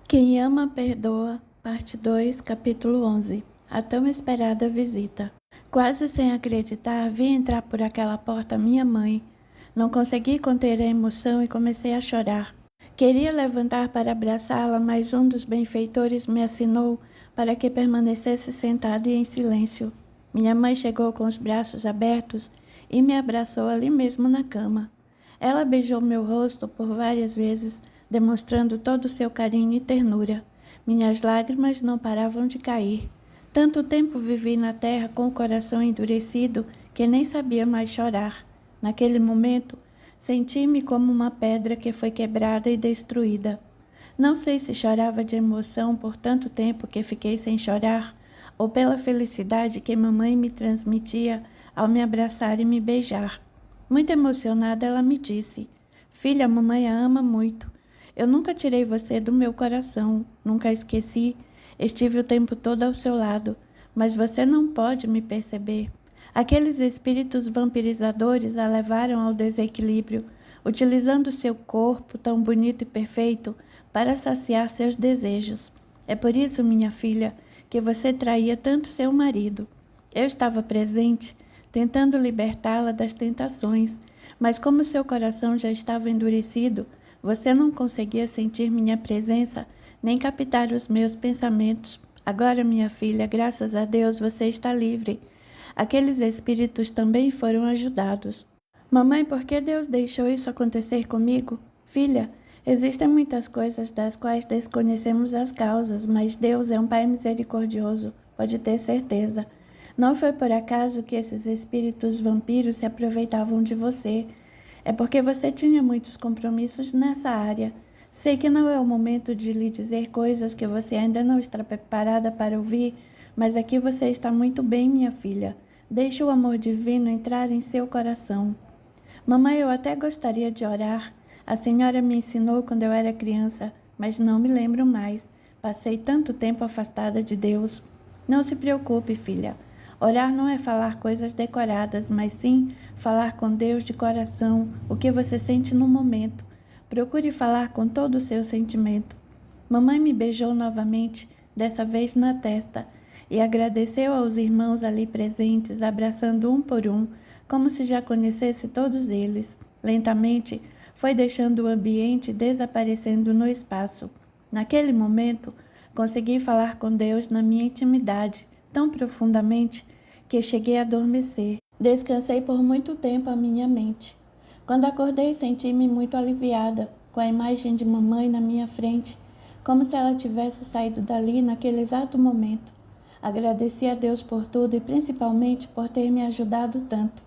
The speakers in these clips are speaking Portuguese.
Quem ama, perdoa. Parte 2, capítulo 11. A tão esperada visita. Quase sem acreditar, vi entrar por aquela porta minha mãe. Não consegui conter a emoção e comecei a chorar. Queria levantar para abraçá-la, mas um dos benfeitores me assinou para que permanecesse sentado e em silêncio. Minha mãe chegou com os braços abertos e me abraçou ali mesmo na cama. Ela beijou meu rosto por várias vezes, demonstrando todo o seu carinho e ternura. Minhas lágrimas não paravam de cair. Tanto tempo vivi na terra com o coração endurecido que nem sabia mais chorar. Naquele momento, senti-me como uma pedra que foi quebrada e destruída. Não sei se chorava de emoção por tanto tempo que fiquei sem chorar, ou pela felicidade que mamãe me transmitia ao me abraçar e me beijar. Muito emocionada, ela me disse: "Filha, a mamãe a ama muito. Eu nunca tirei você do meu coração, nunca a esqueci. Estive o tempo todo ao seu lado, mas você não pode me perceber. Aqueles espíritos vampirizadores a levaram ao desequilíbrio, utilizando seu corpo tão bonito e perfeito para saciar seus desejos. É por isso, minha filha, que você traía tanto seu marido. Eu estava presente, tentando libertá-la das tentações, mas como seu coração já estava endurecido, você não conseguia sentir minha presença, nem captar os meus pensamentos. Agora, minha filha, graças a Deus, você está livre. Aqueles espíritos também foram ajudados." "Mamãe, por que Deus deixou isso acontecer comigo?" "Filha, existem muitas coisas das quais desconhecemos as causas, mas Deus é um Pai misericordioso, pode ter certeza. Não foi por acaso que esses espíritos vampiros se aproveitavam de você. É porque você tinha muitos compromissos nessa área. Sei que não é o momento de lhe dizer coisas que você ainda não está preparada para ouvir, mas aqui você está muito bem, minha filha. Deixe o amor divino entrar em seu coração." "Mamãe, eu até gostaria de orar. A senhora me ensinou quando eu era criança, mas não me lembro mais. Passei tanto tempo afastada de Deus." "Não se preocupe, filha. Orar não é falar coisas decoradas, mas sim falar com Deus de coração, o que você sente no momento. Procure falar com todo o seu sentimento." Mamãe me beijou novamente, dessa vez na testa, e agradeceu aos irmãos ali presentes, abraçando um por um, como se já conhecesse todos eles. Lentamente, foi deixando o ambiente e desaparecendo no espaço. Naquele momento, consegui falar com Deus na minha intimidade, tão profundamente que cheguei a adormecer. Descansei por muito tempo a minha mente. Quando acordei, senti-me muito aliviada, com a imagem de mamãe na minha frente, como se ela tivesse saído dali naquele exato momento. Agradeci a Deus por tudo e principalmente por ter me ajudado tanto.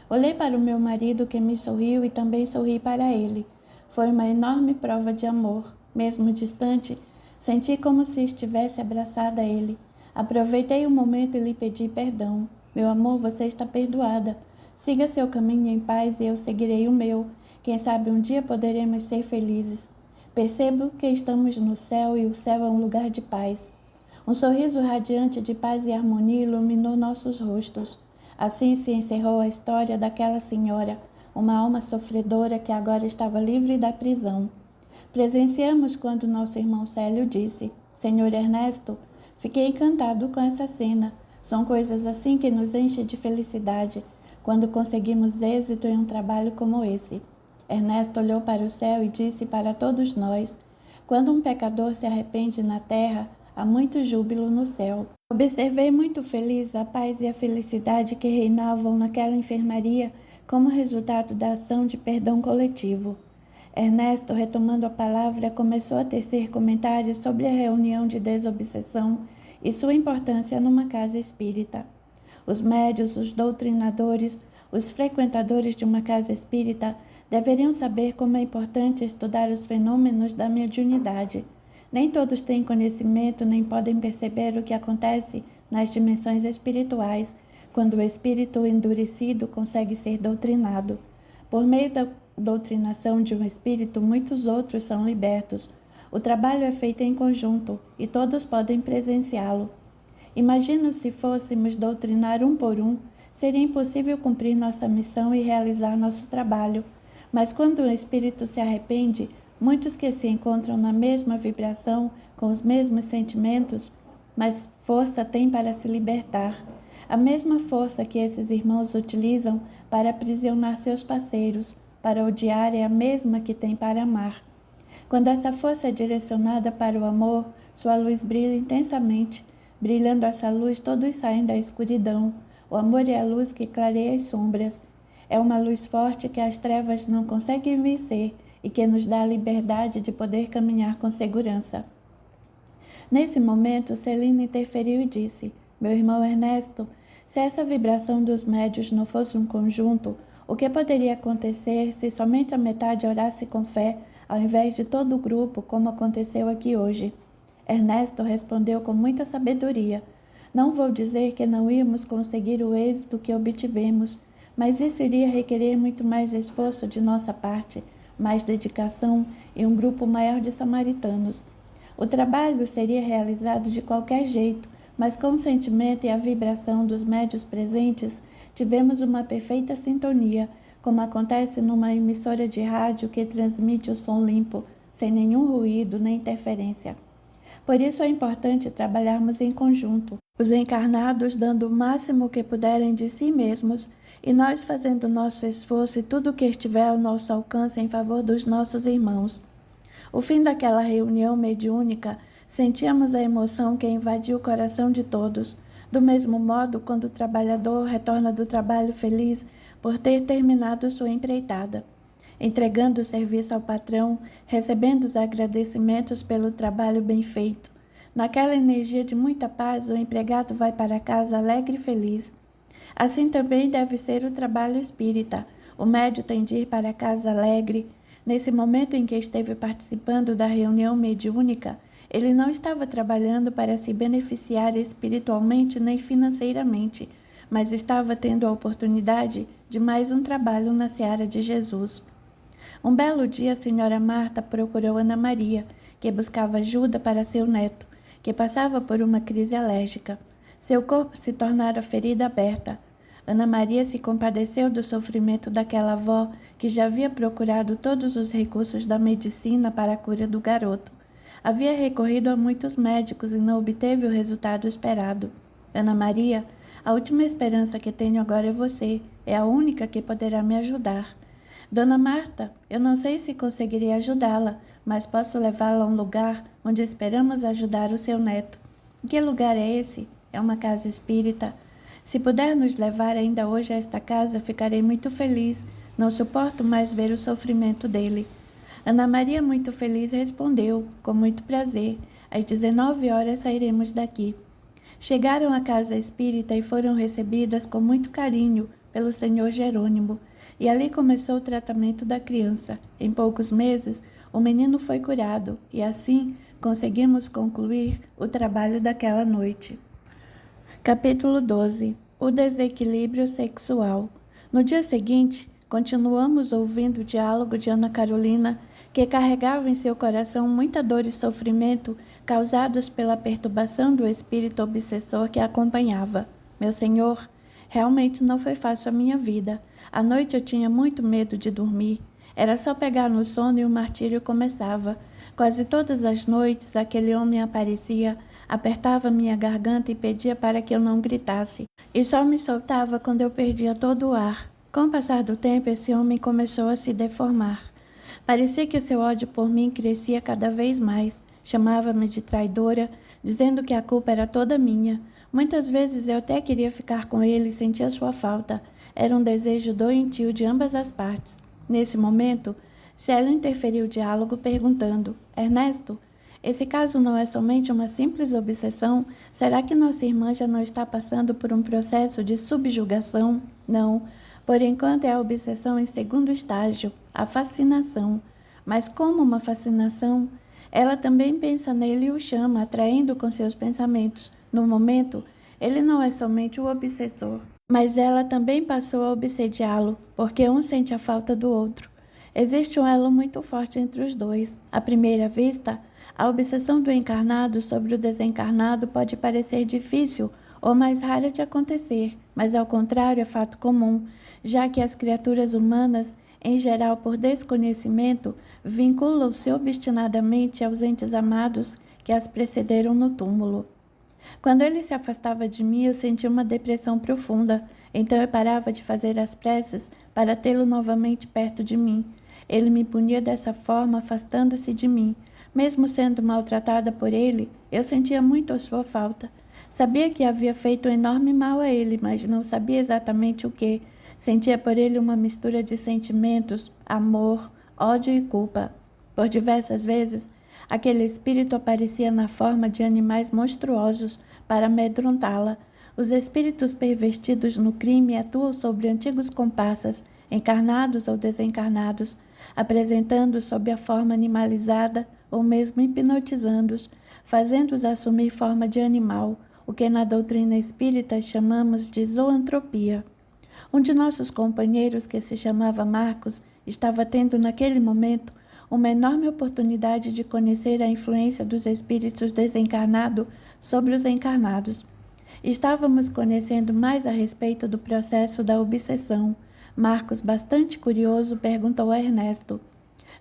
Olhei para o meu marido, que me sorriu, e também sorri para ele. Foi uma enorme prova de amor. Mesmo distante, senti como se estivesse abraçada a ele. Aproveitei o momento e lhe pedi perdão. "Meu amor, você está perdoada. Siga seu caminho em paz e eu seguirei o meu. Quem sabe um dia poderemos ser felizes. Percebo que estamos no céu e o céu é um lugar de paz." Um sorriso radiante de paz e harmonia iluminou nossos rostos. Assim se encerrou a história daquela senhora, uma alma sofredora que agora estava livre da prisão. Presenciamos quando nosso irmão Célio disse: "Senhor Ernesto, fiquei encantado com essa cena. São coisas assim que nos enchem de felicidade, quando conseguimos êxito em um trabalho como esse." Ernesto olhou para o céu e disse para todos nós: "Quando um pecador se arrepende na terra, há muito júbilo no céu." Observei muito feliz a paz e a felicidade que reinavam naquela enfermaria como resultado da ação de perdão coletivo. Ernesto, retomando a palavra, começou a tecer comentários sobre a reunião de desobsessão e sua importância numa casa espírita. Os médios, os doutrinadores, os frequentadores de uma casa espírita deveriam saber como é importante estudar os fenômenos da mediunidade. Nem todos têm conhecimento nem podem perceber o que acontece nas dimensões espirituais, quando o espírito endurecido consegue ser doutrinado. Por meio da doutrinação de um espírito, muitos outros são libertos. O trabalho é feito em conjunto e todos podem presenciá-lo. Imagino se fôssemos doutrinar um por um, seria impossível cumprir nossa missão e realizar nosso trabalho. Mas quando o espírito se arrepende, muitos que se encontram na mesma vibração, com os mesmos sentimentos, mas força têm para se libertar. A mesma força que esses irmãos utilizam para aprisionar seus parceiros, para odiar, é a mesma que tem para amar. Quando essa força é direcionada para o amor, sua luz brilha intensamente. Brilhando essa luz, todos saem da escuridão. O amor é a luz que clareia as sombras. É uma luz forte que as trevas não conseguem vencer e que nos dá a liberdade de poder caminhar com segurança. Nesse momento, Celina interferiu e disse: meu irmão Ernesto, se essa vibração dos médios não fosse um conjunto, o que poderia acontecer se somente a metade orasse com fé, ao invés de todo o grupo, como aconteceu aqui hoje? Ernesto respondeu com muita sabedoria: não vou dizer que não íamos conseguir o êxito que obtivemos, mas isso iria requerer muito mais esforço de nossa parte, mais dedicação e um grupo maior de samaritanos. O trabalho seria realizado de qualquer jeito, mas com o sentimento e a vibração dos médios presentes, tivemos uma perfeita sintonia, como acontece numa emissora de rádio que transmite o som limpo, sem nenhum ruído nem interferência. Por isso é importante trabalharmos em conjunto, os encarnados dando o máximo que puderem de si mesmos e nós fazendo nosso esforço e tudo o que estiver ao nosso alcance em favor dos nossos irmãos. O fim daquela reunião mediúnica, sentíamos a emoção que invadiu o coração de todos. Do mesmo modo, quando o trabalhador retorna do trabalho feliz por ter terminado sua empreitada, entregando o serviço ao patrão, recebendo os agradecimentos pelo trabalho bem feito. Naquela energia de muita paz, o empregado vai para casa alegre e feliz. Assim também deve ser o trabalho espírita. O médium tem de ir para casa alegre. Nesse momento em que esteve participando da reunião mediúnica, ele não estava trabalhando para se beneficiar espiritualmente nem financeiramente, mas estava tendo a oportunidade de mais um trabalho na seara de Jesus. Um belo dia, a senhora Marta procurou Ana Maria, que buscava ajuda para seu neto, que passava por uma crise alérgica. Seu corpo se tornara ferida aberta. Ana Maria se compadeceu do sofrimento daquela avó que já havia procurado todos os recursos da medicina para a cura do garoto. Havia recorrido a muitos médicos e não obteve o resultado esperado. Ana Maria, a última esperança que tenho agora é você. É a única que poderá me ajudar. Dona Marta, eu não sei se conseguirei ajudá-la, mas posso levá-la a um lugar onde esperamos ajudar o seu neto. Que lugar é esse? É uma casa espírita. Se puder nos levar ainda hoje a esta casa, ficarei muito feliz. Não suporto mais ver o sofrimento dele. Ana Maria, muito feliz, respondeu: com muito prazer. Às 19 horas sairemos daqui. Chegaram à casa espírita e foram recebidas com muito carinho pelo senhor Jerônimo. E ali começou o tratamento da criança. Em poucos meses, o menino foi curado e assim conseguimos concluir o trabalho daquela noite. Capítulo 12. O desequilíbrio sexual. No dia seguinte, continuamos ouvindo o diálogo de Ana Carolina, que carregava em seu coração muita dor e sofrimento causados pela perturbação do espírito obsessor que a acompanhava. Meu senhor, realmente não foi fácil a minha vida. À noite eu tinha muito medo de dormir. Era só pegar no sono e o martírio começava. Quase todas as noites aquele homem aparecia, apertava minha garganta e pedia para que eu não gritasse. E só me soltava quando eu perdia todo o ar. Com o passar do tempo, esse homem começou a se deformar. Parecia que seu ódio por mim crescia cada vez mais. Chamava-me de traidora, dizendo que a culpa era toda minha. Muitas vezes eu até queria ficar com ele e sentia sua falta. Era um desejo doentio de ambas as partes. Nesse momento, Célio interferiu o diálogo perguntando: Ernesto, esse caso não é somente uma simples obsessão? Será que nossa irmã já não está passando por um processo de subjugação? Não. Por enquanto é a obsessão em segundo estágio, a fascinação. Mas como uma fascinação? Ela também pensa nele e o chama, atraindo com seus pensamentos. No momento, ele não é somente o obsessor, mas ela também passou a obsediá-lo, porque um sente a falta do outro. Existe um elo muito forte entre os dois. À primeira vista, a obsessão do encarnado sobre o desencarnado pode parecer difícil ou mais rara de acontecer, mas ao contrário é fato comum, já que as criaturas humanas em geral por desconhecimento, vinculam-se obstinadamente aos entes amados que as precederam no túmulo. Quando ele se afastava de mim, eu sentia uma depressão profunda, então eu parava de fazer as preces para tê-lo novamente perto de mim. Ele me punia dessa forma, afastando-se de mim. Mesmo sendo maltratada por ele, eu sentia muito a sua falta. Sabia que havia feito um enorme mal a ele, mas não sabia exatamente o que. Sentia por ele uma mistura de sentimentos, amor, ódio e culpa. Por diversas vezes, aquele espírito aparecia na forma de animais monstruosos para amedrontá-la. Os espíritos pervertidos no crime atuam sobre antigos comparsas, encarnados ou desencarnados, apresentando-os sob a forma animalizada ou mesmo hipnotizando-os, fazendo-os assumir forma de animal, o que na doutrina espírita chamamos de zoantropia. Um de nossos companheiros, que se chamava Marcos, estava tendo naquele momento uma enorme oportunidade de conhecer a influência dos espíritos desencarnados sobre os encarnados. Estávamos conhecendo mais a respeito do processo da obsessão. Marcos, bastante curioso, perguntou a Ernesto: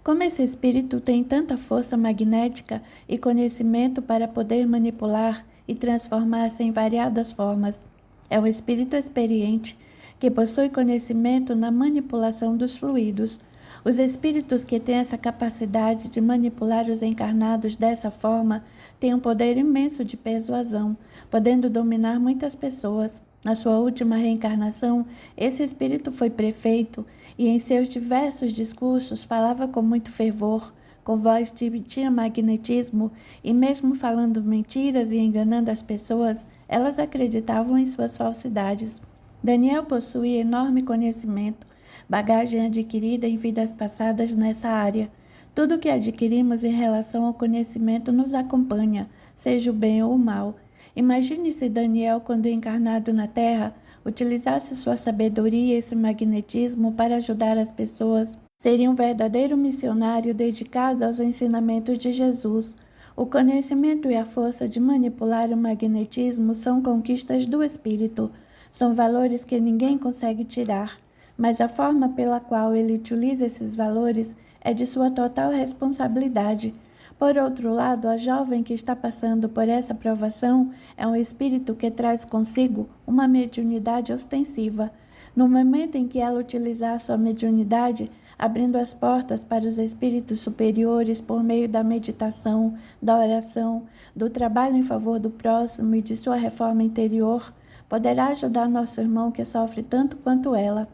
como esse espírito tem tanta força magnética e conhecimento para poder manipular e transformar-se em variadas formas? É um espírito experiente que possui conhecimento na manipulação dos fluidos. Os espíritos que têm essa capacidade de manipular os encarnados dessa forma têm um poder imenso de persuasão, podendo dominar muitas pessoas. Na sua última reencarnação, esse espírito foi prefeito e em seus diversos discursos falava com muito fervor, com voz que tinha magnetismo, e mesmo falando mentiras e enganando as pessoas, elas acreditavam em suas falsidades. Daniel possuía enorme conhecimento, bagagem adquirida em vidas passadas nessa área. Tudo o que adquirimos em relação ao conhecimento nos acompanha, seja o bem ou o mal. Imagine se Daniel, quando encarnado na Terra, utilizasse sua sabedoria e esse magnetismo para ajudar as pessoas. Seria um verdadeiro missionário dedicado aos ensinamentos de Jesus. O conhecimento e a força de manipular o magnetismo são conquistas do espírito. São valores que ninguém consegue tirar, mas a forma pela qual ele utiliza esses valores é de sua total responsabilidade. Por outro lado, a jovem que está passando por essa provação é um espírito que traz consigo uma mediunidade ostensiva. No momento em que ela utilizar sua mediunidade, abrindo as portas para os espíritos superiores por meio da meditação, da oração, do trabalho em favor do próximo e de sua reforma interior, poderá ajudar nosso irmão que sofre tanto quanto ela.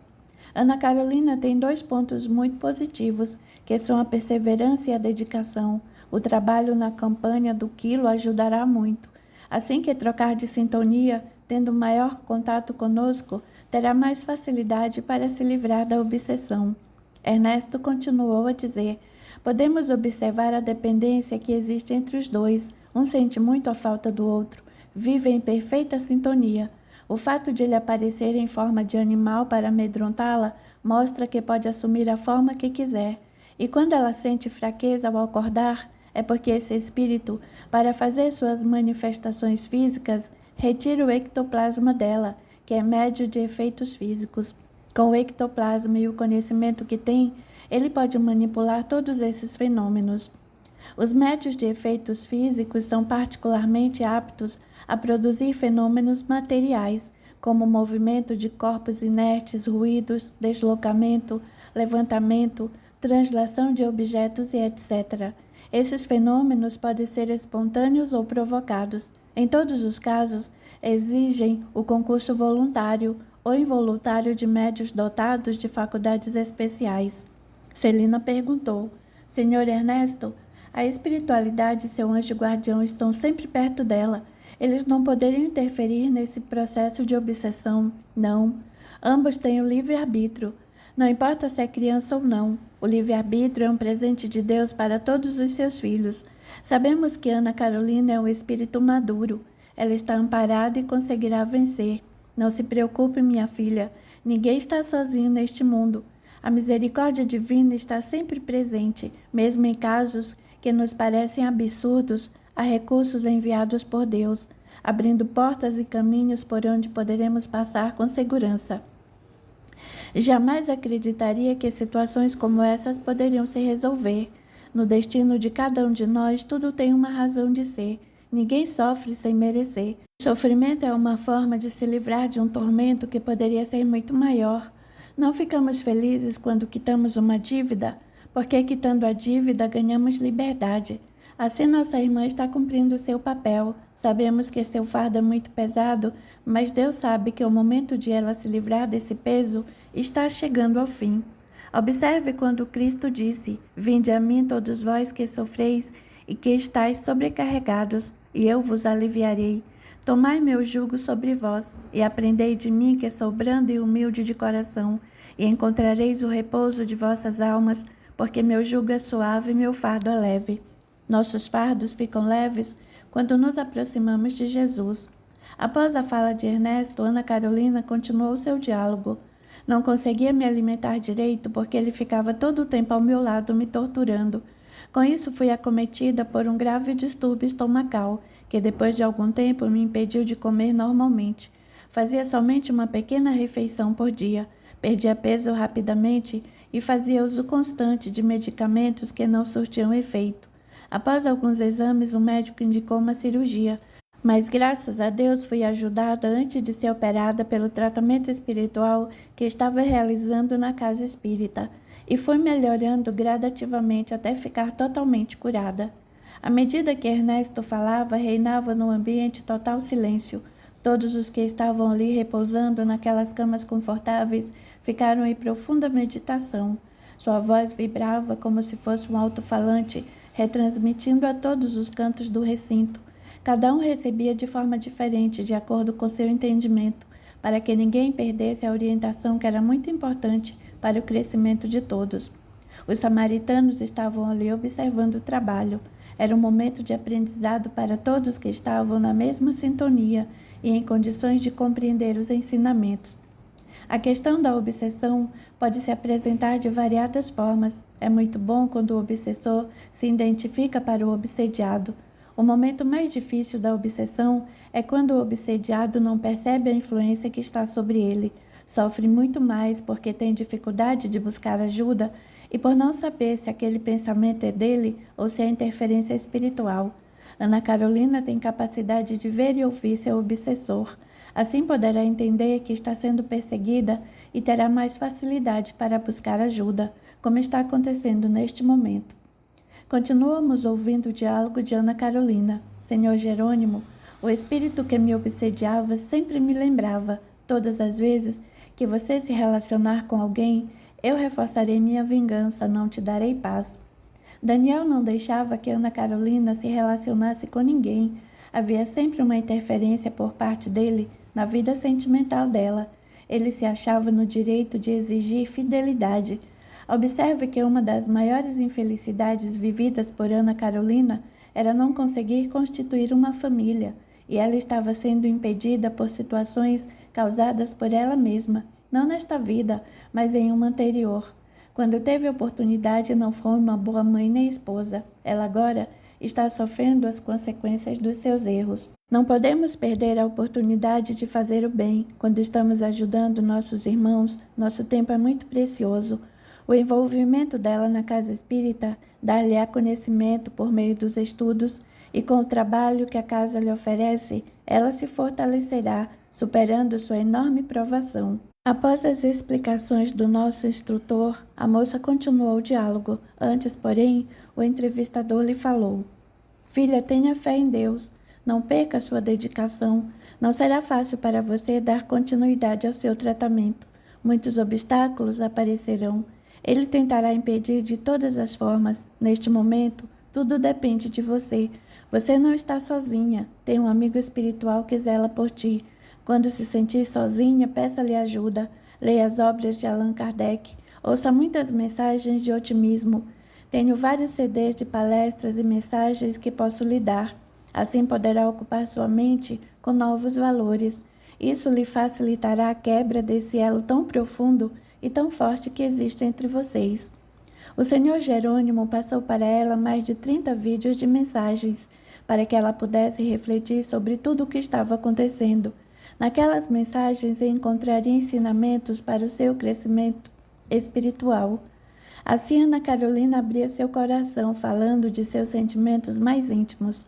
Ana Carolina tem 2 pontos muito positivos, que são a perseverança e a dedicação. O trabalho na campanha do quilo ajudará muito. Assim que trocar de sintonia, tendo maior contato conosco, terá mais facilidade para se livrar da obsessão. Ernesto continuou a dizer: podemos observar a dependência que existe entre os dois. Um sente muito a falta do outro. Vivem em perfeita sintonia. O fato de ele aparecer em forma de animal para amedrontá-la mostra que pode assumir a forma que quiser. E quando ela sente fraqueza ao acordar, é porque esse espírito, para fazer suas manifestações físicas, retira o ectoplasma dela, que é médio de efeitos físicos. Com o ectoplasma e o conhecimento que tem, ele pode manipular todos esses fenômenos. Os médios de efeitos físicos são particularmente aptos a produzir fenômenos materiais, como movimento de corpos inertes, ruídos, deslocamento, levantamento, translação de objetos e etc. Esses fenômenos podem ser espontâneos ou provocados. Em todos os casos, exigem o concurso voluntário ou involuntário de médios dotados de faculdades especiais. Celina perguntou: Senhor Ernesto, a espiritualidade e seu anjo guardião estão sempre perto dela. Eles não poderiam interferir nesse processo de obsessão? Não. Ambos têm o livre-arbítrio. Não importa se é criança ou não. O livre-arbítrio é um presente de Deus para todos os seus filhos. Sabemos que Ana Carolina é um espírito maduro. Ela está amparada e conseguirá vencer. Não se preocupe, minha filha. Ninguém está sozinho neste mundo. A misericórdia divina está sempre presente, mesmo em casos que nos parecem absurdos. Há recursos enviados por Deus, abrindo portas e caminhos por onde poderemos passar com segurança. Jamais acreditaria que situações como essas poderiam se resolver. No destino de cada um de nós, tudo tem uma razão de ser. Ninguém sofre sem merecer. O sofrimento é uma forma de se livrar de um tormento que poderia ser muito maior. Não ficamos felizes quando quitamos uma dívida, porque quitando a dívida ganhamos liberdade. Assim nossa irmã está cumprindo o seu papel. Sabemos que seu fardo é muito pesado, mas Deus sabe que o momento de ela se livrar desse peso está chegando ao fim. Observe quando Cristo disse: Vinde a mim todos vós que sofreis e que estáis sobrecarregados, e eu vos aliviarei. Tomai meu jugo sobre vós, e aprendei de mim que sou brando e humilde de coração, e encontrareis o repouso de vossas almas, porque meu jugo é suave e meu fardo é leve. Nossos fardos ficam leves quando nos aproximamos de Jesus. Após a fala de Ernesto, Ana Carolina continuou seu diálogo. Não conseguia me alimentar direito porque ele ficava todo o tempo ao meu lado me torturando. Com isso fui acometida por um grave distúrbio estomacal, que depois de algum tempo me impediu de comer normalmente. Fazia somente uma pequena refeição por dia, perdia peso rapidamente e fazia uso constante de medicamentos que não surtiam efeito. Após alguns exames, o médico indicou uma cirurgia, mas graças a Deus fui ajudada antes de ser operada pelo tratamento espiritual que estava realizando na casa espírita, e fui melhorando gradativamente até ficar totalmente curada. À medida que Ernesto falava, reinava no ambiente total silêncio. Todos os que estavam ali repousando naquelas camas confortáveis ficaram em profunda meditação. Sua voz vibrava como se fosse um alto-falante, retransmitindo a todos os cantos do recinto. Cada um recebia de forma diferente, de acordo com seu entendimento, para que ninguém perdesse a orientação que era muito importante para o crescimento de todos. Os samaritanos estavam ali observando o trabalho. Era um momento de aprendizado para todos que estavam na mesma sintonia e em condições de compreender os ensinamentos. A questão da obsessão pode se apresentar de variadas formas. É muito bom quando o obsessor se identifica para o obsediado. O momento mais difícil da obsessão é quando o obsediado não percebe a influência que está sobre ele. Sofre muito mais porque tem dificuldade de buscar ajuda e por não saber se aquele pensamento é dele ou se é interferência espiritual. Ana Carolina tem capacidade de ver e ouvir seu obsessor. Assim poderá entender que está sendo perseguida e terá mais facilidade para buscar ajuda, como está acontecendo neste momento. Continuamos ouvindo o diálogo de Ana Carolina. Senhor Jerônimo, o espírito que me obsediava sempre me lembrava, todas as vezes que você se relacionar com alguém, eu reforçarei minha vingança, não te darei paz. Daniel não deixava que Ana Carolina se relacionasse com ninguém. Havia sempre uma interferência por parte dele na vida sentimental dela. Ele se achava no direito de exigir fidelidade. Observe que uma das maiores infelicidades vividas por Ana Carolina era não conseguir constituir uma família, e ela estava sendo impedida por situações causadas por ela mesma, não nesta vida, mas em uma anterior. Quando teve oportunidade, não foi uma boa mãe nem esposa. Ela agora está sofrendo as consequências dos seus erros. Não podemos perder a oportunidade de fazer o bem. Quando estamos ajudando nossos irmãos, nosso tempo é muito precioso. O envolvimento dela na casa espírita dar-lhe-á conhecimento por meio dos estudos, e com o trabalho que a casa lhe oferece, ela se fortalecerá, superando sua enorme provação. Após as explicações do nosso instrutor, a moça continuou o diálogo. Antes, porém, o entrevistador lhe falou: Filha, tenha fé em Deus. Não perca sua dedicação. Não será fácil para você dar continuidade ao seu tratamento. Muitos obstáculos aparecerão. Ele tentará impedir de todas as formas. Neste momento, tudo depende de você. Você não está sozinha. Tem um amigo espiritual que zela por ti. Quando se sentir sozinha, peça-lhe ajuda. Leia as obras de Allan Kardec. Ouça muitas mensagens de otimismo. Tenho vários CDs de palestras e mensagens que posso lhe dar. Assim poderá ocupar sua mente com novos valores. Isso lhe facilitará a quebra desse elo tão profundo e tão forte que existe entre vocês. O senhor Jerônimo passou para ela mais de 30 vídeos de mensagens, para que ela pudesse refletir sobre tudo o que estava acontecendo. Naquelas mensagens encontraria ensinamentos para o seu crescimento espiritual. Assim, Ana Carolina abria seu coração, falando de seus sentimentos mais íntimos.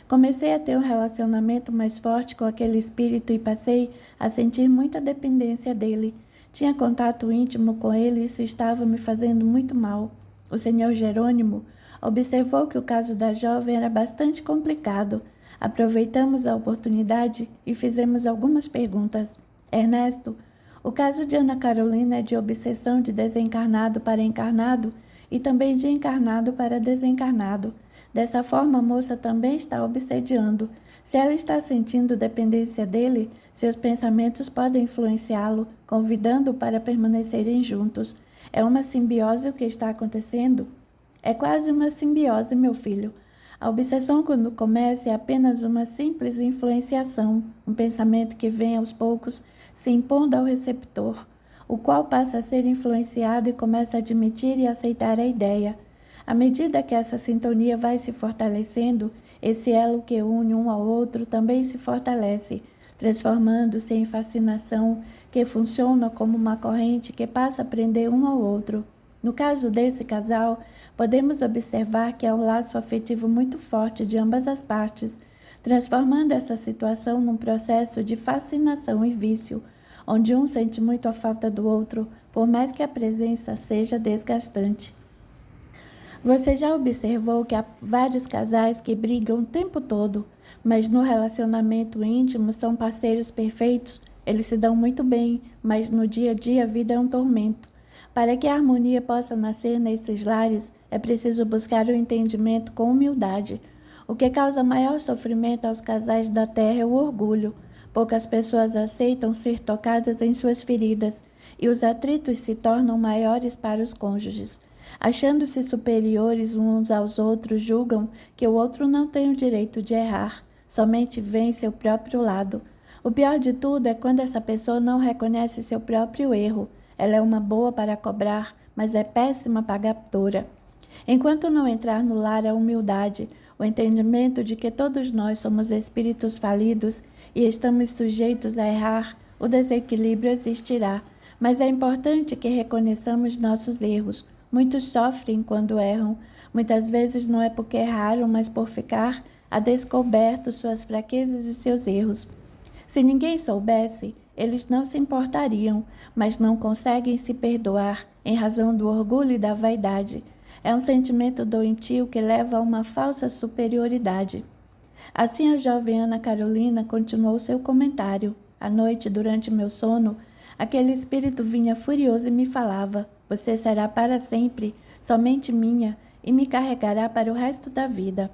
Comecei a ter um relacionamento mais forte com aquele espírito e passei a sentir muita dependência dele. Tinha contato íntimo com ele e isso estava me fazendo muito mal. O senhor Jerônimo observou que o caso da jovem era bastante complicado. Aproveitamos a oportunidade e fizemos algumas perguntas. Ernesto, o caso de Ana Carolina é de obsessão de desencarnado para encarnado e também de encarnado para desencarnado. Dessa forma, a moça também está obsediando. Se ela está sentindo dependência dele, seus pensamentos podem influenciá-lo, convidando-o para permanecerem juntos. É uma simbiose o que está acontecendo? É quase uma simbiose, meu filho. A obsessão, quando começa, é apenas uma simples influenciação, um pensamento que vem aos poucos se impondo ao receptor, o qual passa a ser influenciado e começa a admitir e aceitar a ideia. À medida que essa sintonia vai se fortalecendo, esse elo que une um ao outro também se fortalece, transformando-se em fascinação que funciona como uma corrente que passa a prender um ao outro. No caso desse casal, podemos observar que há um laço afetivo muito forte de ambas as partes, transformando essa situação num processo de fascinação e vício, onde um sente muito a falta do outro, por mais que a presença seja desgastante. Você já observou que há vários casais que brigam o tempo todo, mas no relacionamento íntimo são parceiros perfeitos? Eles se dão muito bem, mas no dia a dia a vida é um tormento. Para que a harmonia possa nascer nesses lares, é preciso buscar o entendimento com humildade. O que causa maior sofrimento aos casais da terra é o orgulho. Poucas pessoas aceitam ser tocadas em suas feridas, e os atritos se tornam maiores para os cônjuges. Achando-se superiores uns aos outros, julgam que o outro não tem o direito de errar, somente vê seu próprio lado. O pior de tudo é quando essa pessoa não reconhece seu próprio erro. Ela é uma boa para cobrar, mas é péssima pagadora. Enquanto não entrar no lar a humildade, o entendimento de que todos nós somos espíritos falidos e estamos sujeitos a errar, o desequilíbrio existirá. Mas é importante que reconheçamos nossos erros. Muitos sofrem quando erram. Muitas vezes não é porque erraram, mas por ficar a descoberto suas fraquezas e seus erros. Se ninguém soubesse, eles não se importariam, mas não conseguem se perdoar em razão do orgulho e da vaidade. É um sentimento doentio que leva a uma falsa superioridade. Assim a jovem Ana Carolina continuou seu comentário. À noite, durante meu sono, aquele espírito vinha furioso e me falava: "Você será para sempre somente minha e me carregará para o resto da vida."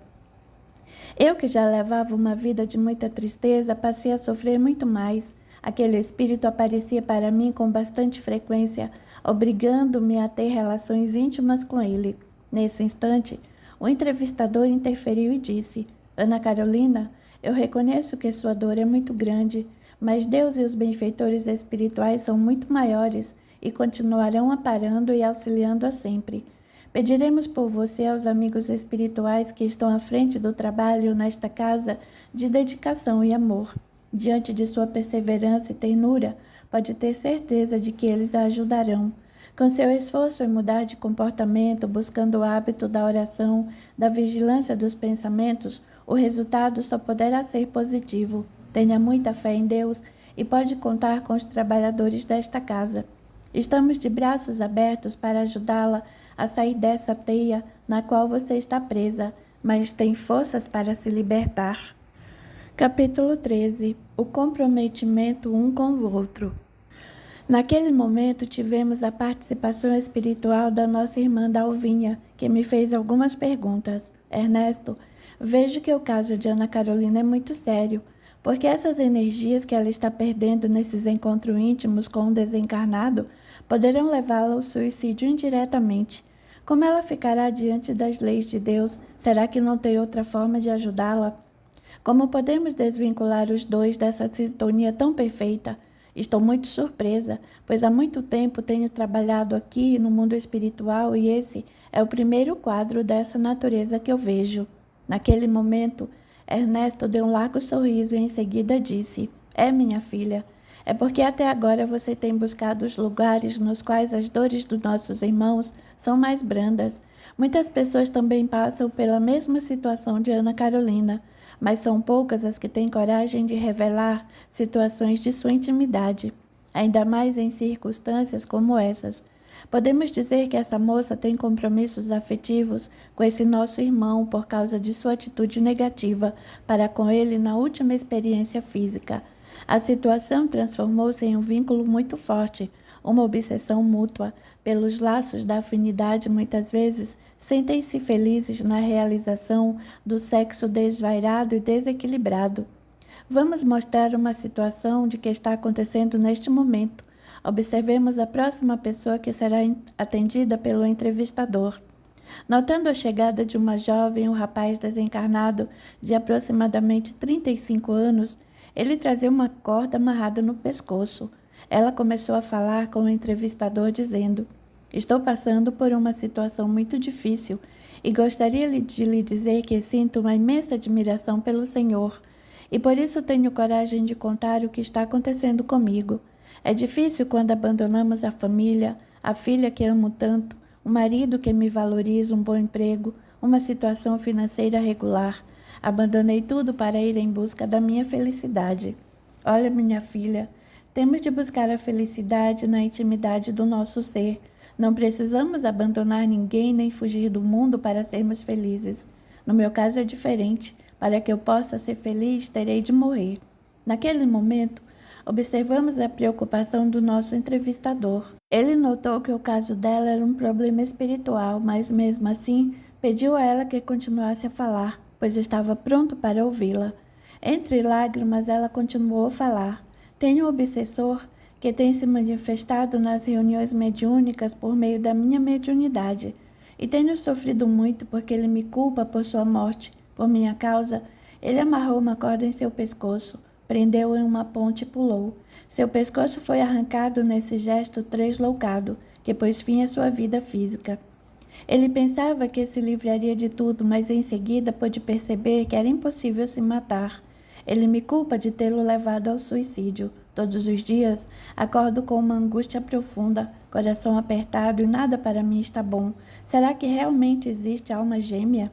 Eu, que já levava uma vida de muita tristeza, passei a sofrer muito mais. Aquele espírito aparecia para mim com bastante frequência, obrigando-me a ter relações íntimas com ele. Nesse instante, o entrevistador interferiu e disse: "Ana Carolina, eu reconheço que sua dor é muito grande, mas Deus e os benfeitores espirituais são muito maiores e continuarão amparando e auxiliando-a sempre. Pediremos por você aos amigos espirituais que estão à frente do trabalho nesta casa de dedicação e amor. Diante de sua perseverança e ternura, pode ter certeza de que eles a ajudarão. Com seu esforço em mudar de comportamento, buscando o hábito da oração, da vigilância dos pensamentos, o resultado só poderá ser positivo. Tenha muita fé em Deus e pode contar com os trabalhadores desta casa. Estamos de braços abertos para ajudá-la a sair dessa teia na qual você está presa, mas tem forças para se libertar." Capítulo 13. O comprometimento um com o outro. Naquele momento tivemos a participação espiritual da nossa irmã Dalvinha, que me fez algumas perguntas. "Ernesto, vejo que o caso de Ana Carolina é muito sério, porque essas energias que ela está perdendo nesses encontros íntimos com um desencarnado poderão levá-la ao suicídio indiretamente. Como ela ficará diante das leis de Deus? Será que não tem outra forma de ajudá-la? Como podemos desvincular os dois dessa sintonia tão perfeita? Estou muito surpresa, pois há muito tempo tenho trabalhado aqui no mundo espiritual e esse é o primeiro quadro dessa natureza que eu vejo." Naquele momento, Ernesto deu um largo sorriso e em seguida disse: É, minha filha, é porque até agora você tem buscado os lugares nos quais as dores dos nossos irmãos são mais brandas. Muitas pessoas também passam pela mesma situação de Ana Carolina, mas são poucas as que têm coragem de revelar situações de sua intimidade, ainda mais em circunstâncias como essas. Podemos dizer que essa moça tem compromissos afetivos com esse nosso irmão por causa de sua atitude negativa para com ele na última experiência física. A situação transformou-se em um vínculo muito forte, uma obsessão mútua. Pelos laços da afinidade, muitas vezes, sentem-se felizes na realização do sexo desvairado e desequilibrado. Vamos mostrar uma situação de que está acontecendo neste momento. Observemos a próxima pessoa que será atendida pelo entrevistador. Notando a chegada de uma jovem, um rapaz desencarnado de aproximadamente 35 anos, ele trazia uma corda amarrada no pescoço. Ela começou a falar com o entrevistador dizendo: "Estou passando por uma situação muito difícil e gostaria de lhe dizer que sinto uma imensa admiração pelo Senhor e por isso tenho coragem de contar o que está acontecendo comigo. É difícil quando abandonamos a família, a filha que amo tanto, o marido que me valoriza, um bom emprego, uma situação financeira regular. Abandonei tudo para ir em busca da minha felicidade. Olha, minha filha, temos de buscar a felicidade na intimidade do nosso ser. Não precisamos abandonar ninguém nem fugir do mundo para sermos felizes. No meu caso é diferente. Para que eu possa ser feliz, terei de morrer." Naquele momento, observamos a preocupação do nosso entrevistador. Ele notou que o caso dela era um problema espiritual, mas mesmo assim pediu a ela que continuasse a falar, pois estava pronto para ouvi-la. Entre lágrimas, ela continuou a falar. "Tenho um obsessor que tem se manifestado nas reuniões mediúnicas por meio da minha mediunidade, e tenho sofrido muito porque ele me culpa por sua morte. Por minha causa, ele amarrou uma corda em seu pescoço, prendeu-o em uma ponte e pulou. Seu pescoço foi arrancado nesse gesto tresloucado, que pôs fim à sua vida física. Ele pensava que se livraria de tudo, mas em seguida pôde perceber que era impossível se matar. Ele me culpa de tê-lo levado ao suicídio. Todos os dias acordo com uma angústia profunda, coração apertado e nada para mim está bom. Será que realmente existe alma gêmea?"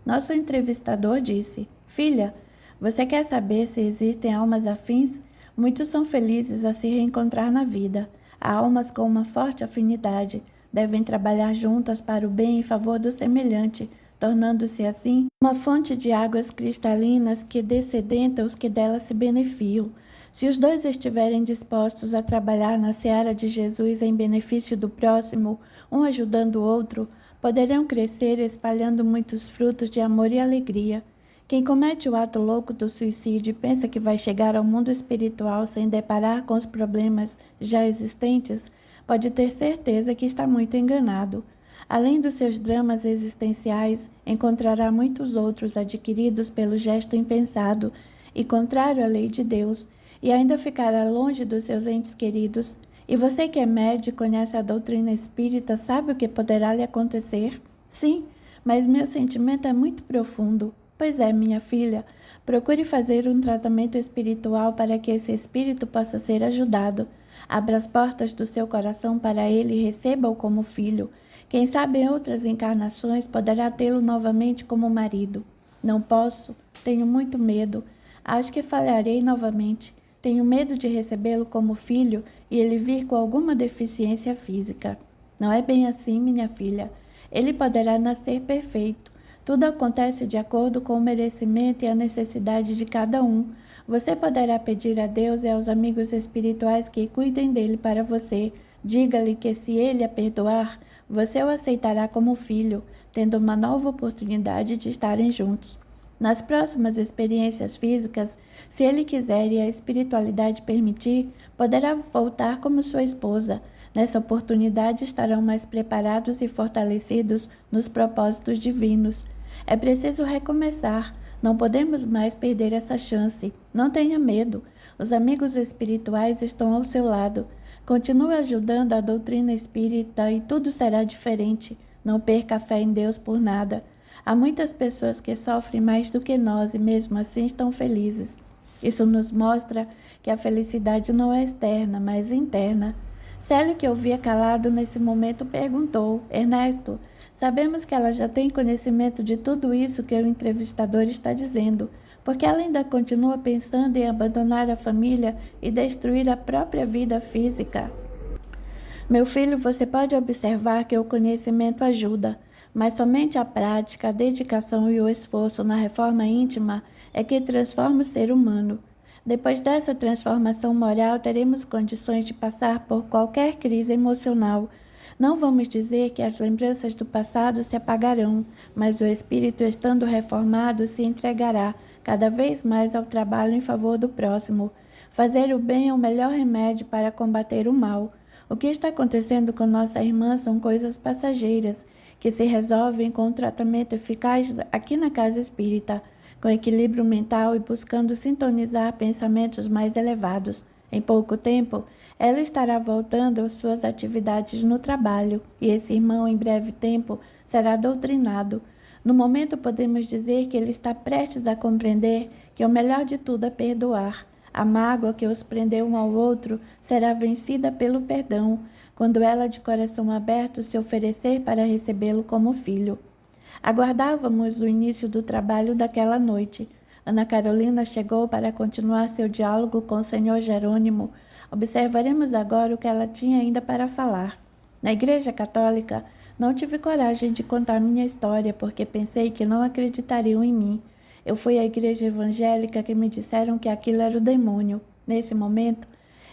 Nosso entrevistador disse: "Filha, você quer saber se existem almas afins? Muitos são felizes a se reencontrar na vida. Há almas com uma forte afinidade. Devem trabalhar juntas para o bem em favor do semelhante, tornando-se assim uma fonte de águas cristalinas que dessedenta os que delas se beneficiam. Se os dois estiverem dispostos a trabalhar na seara de Jesus em benefício do próximo, um ajudando o outro, poderão crescer espalhando muitos frutos de amor e alegria. Quem comete o ato louco do suicídio e pensa que vai chegar ao mundo espiritual sem deparar com os problemas já existentes, pode ter certeza que está muito enganado. Além dos seus dramas existenciais, encontrará muitos outros adquiridos pelo gesto impensado e contrário à lei de Deus, e ainda ficará longe dos seus entes queridos. E você que é médico e conhece a doutrina espírita, sabe o que poderá lhe acontecer? Sim, mas meu sentimento é muito profundo. Pois é, minha filha, procure fazer um tratamento espiritual para que esse espírito possa ser ajudado. Abra as portas do seu coração para ele e receba-o como filho. Quem sabe em outras encarnações poderá tê-lo novamente como marido. Não posso, tenho muito medo. Acho que falharei novamente. Tenho medo de recebê-lo como filho e ele vir com alguma deficiência física. Não é bem assim, minha filha. Ele poderá nascer perfeito. Tudo acontece de acordo com o merecimento e a necessidade de cada um. Você poderá pedir a Deus e aos amigos espirituais que cuidem dele para você. Diga-lhe que se ele a perdoar, você o aceitará como filho, tendo uma nova oportunidade de estarem juntos. Nas próximas experiências físicas, se ele quiser e a espiritualidade permitir, poderá voltar como sua esposa. Nessa oportunidade estarão mais preparados e fortalecidos nos propósitos divinos. É preciso recomeçar. Não podemos mais perder essa chance. Não tenha medo. Os amigos espirituais estão ao seu lado. Continue ajudando a doutrina espírita e tudo será diferente. Não perca a fé em Deus por nada. Há muitas pessoas que sofrem mais do que nós e mesmo assim estão felizes. Isso nos mostra que a felicidade não é externa, mas interna. Célio, que ouvia calado nesse momento, perguntou: Ernesto, sabemos que ela já tem conhecimento de tudo isso que o entrevistador está dizendo, porque ela ainda continua pensando em abandonar a família e destruir a própria vida física. Meu filho, você pode observar que o conhecimento ajuda, mas somente a prática, a dedicação e o esforço na reforma íntima é que transforma o ser humano. Depois dessa transformação moral, teremos condições de passar por qualquer crise emocional. Não vamos dizer que as lembranças do passado se apagarão, mas o espírito, estando reformado, se entregará cada vez mais ao trabalho em favor do próximo. Fazer o bem é o melhor remédio para combater o mal. O que está acontecendo com nossa irmã são coisas passageiras, que se resolvem com um tratamento eficaz aqui na casa espírita, com equilíbrio mental e buscando sintonizar pensamentos mais elevados. Em pouco tempo, ela estará voltando às suas atividades no trabalho, e esse irmão, em breve tempo, será doutrinado. No momento, podemos dizer que ele está prestes a compreender que o melhor de tudo é perdoar. A mágoa que os prendeu um ao outro será vencida pelo perdão, quando ela, de coração aberto, se oferecer para recebê-lo como filho. Aguardávamos o início do trabalho daquela noite. Ana Carolina chegou para continuar seu diálogo com o senhor Jerônimo. Observaremos agora o que ela tinha ainda para falar. Na Igreja Católica, não tive coragem de contar minha história, porque pensei que não acreditariam em mim. Eu fui à igreja evangélica que me disseram que aquilo era o demônio. Nesse momento,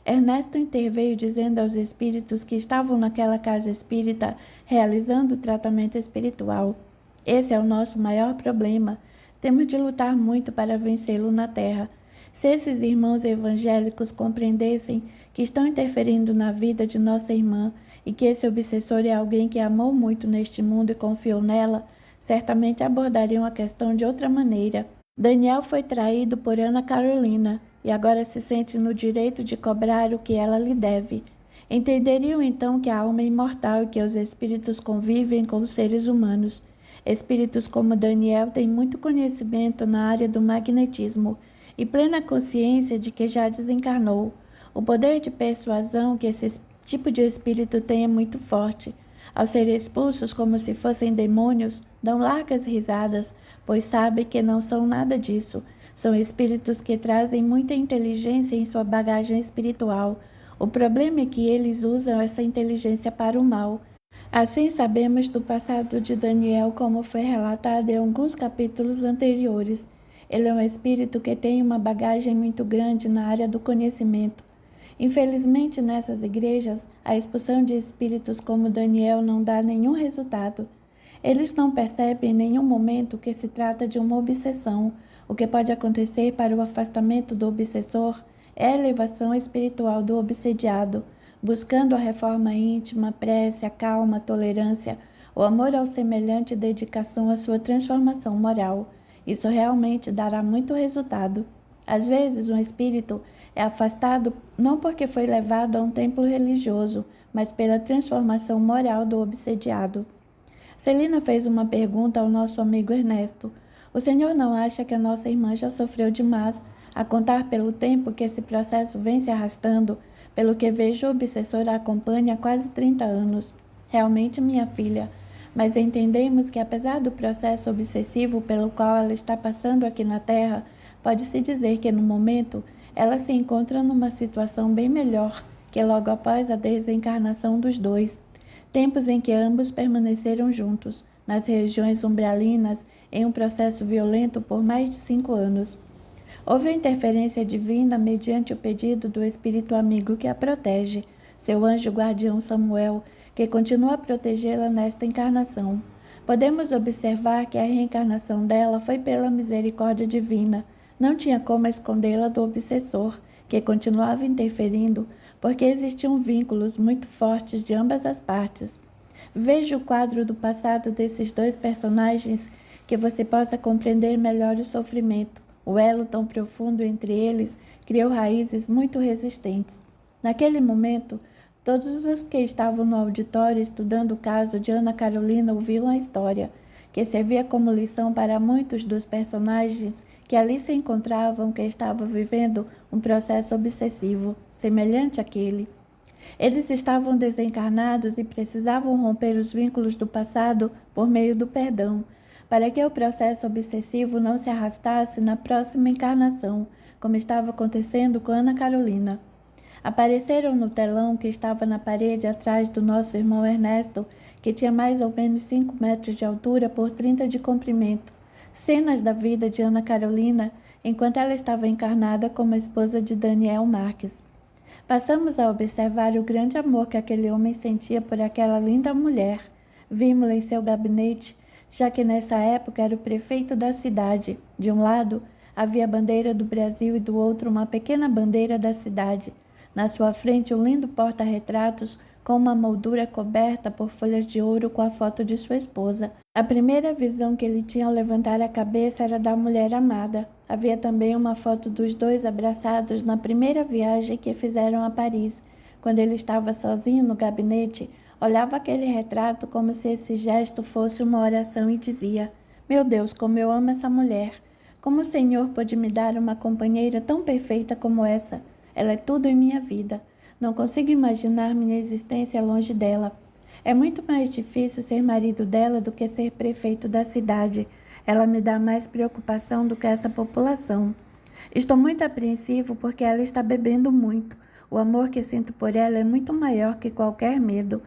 Ernesto interveio dizendo aos espíritos que estavam naquela casa espírita realizando o tratamento espiritual: esse é o nosso maior problema. Temos de lutar muito para vencê-lo na terra. Se esses irmãos evangélicos compreendessem que estão interferindo na vida de nossa irmã e que esse obsessor é alguém que amou muito neste mundo e confiou nela, certamente abordariam a questão de outra maneira. Daniel foi traído por Ana Carolina e agora se sente no direito de cobrar o que ela lhe deve. Entenderiam então que a alma é imortal e que os espíritos convivem com os seres humanos. Espíritos como Daniel têm muito conhecimento na área do magnetismo e plena consciência de que já desencarnou. O poder de persuasão que esse tipo de espírito tem é muito forte. Ao serem expulsos como se fossem demônios, dão largas risadas, pois sabem que não são nada disso. São espíritos que trazem muita inteligência em sua bagagem espiritual. O problema é que eles usam essa inteligência para o mal. Assim sabemos do passado de Daniel, como foi relatado em alguns capítulos anteriores. Ele é um espírito que tem uma bagagem muito grande na área do conhecimento. Infelizmente, nessas igrejas, a expulsão de espíritos como Daniel não dá nenhum resultado. Eles não percebem em nenhum momento que se trata de uma obsessão. O que pode acontecer para o afastamento do obsessor é a elevação espiritual do obsediado, buscando a reforma íntima, a prece, a calma, a tolerância, o amor ao semelhante e dedicação à sua transformação moral. Isso realmente dará muito resultado. Às vezes, um espírito é afastado não porque foi levado a um templo religioso, mas pela transformação moral do obsediado. Celina fez uma pergunta ao nosso amigo Ernesto. O senhor não acha que a nossa irmã já sofreu demais, a contar pelo tempo que esse processo vem se arrastando? Pelo que vejo, o obsessor a acompanha há quase 30 anos. Realmente, minha filha, mas entendemos que apesar do processo obsessivo pelo qual ela está passando aqui na Terra, pode-se dizer que no momento ela se encontra numa situação bem melhor que logo após a desencarnação dos dois, tempos em que ambos permaneceram juntos, nas regiões umbralinas, em um processo violento por mais de 5 anos. Houve a interferência divina mediante o pedido do espírito amigo que a protege, seu anjo guardião Samuel, que continua a protegê-la nesta encarnação. Podemos observar que a reencarnação dela foi pela misericórdia divina. Não tinha como escondê-la do obsessor, que continuava interferindo, porque existiam vínculos muito fortes de ambas as partes. Veja o quadro do passado desses dois personagens que você possa compreender melhor o sofrimento. O elo tão profundo entre eles criou raízes muito resistentes. Naquele momento, todos os que estavam no auditório estudando o caso de Ana Carolina ouviram a história, que servia como lição para muitos dos personagens que ali se encontravam que estavam vivendo um processo obsessivo, semelhante àquele. Eles estavam desencarnados e precisavam romper os vínculos do passado por meio do perdão, para que o processo obsessivo não se arrastasse na próxima encarnação, como estava acontecendo com Ana Carolina. Apareceram no telão que estava na parede atrás do nosso irmão Ernesto, que tinha mais ou menos 5 metros de altura por 30 de comprimento, cenas da vida de Ana Carolina enquanto ela estava encarnada como esposa de Daniel Marques. Passamos a observar o grande amor que aquele homem sentia por aquela linda mulher. Vimos-la em seu gabinete, já que nessa época era o prefeito da cidade. De um lado, havia a bandeira do Brasil e do outro uma pequena bandeira da cidade. Na sua frente, um lindo porta-retratos com uma moldura coberta por folhas de ouro com a foto de sua esposa. A primeira visão que ele tinha ao levantar a cabeça era da mulher amada. Havia também uma foto dos dois abraçados na primeira viagem que fizeram a Paris. Quando ele estava sozinho no gabinete, olhava aquele retrato como se esse gesto fosse uma oração e dizia: "Meu Deus, como eu amo essa mulher! Como o Senhor pôde me dar uma companheira tão perfeita como essa? Ela é tudo em minha vida. Não consigo imaginar minha existência longe dela. É muito mais difícil ser marido dela do que ser prefeito da cidade. Ela me dá mais preocupação do que essa população. Estou muito apreensivo porque ela está bebendo muito. O amor que sinto por ela é muito maior que qualquer medo."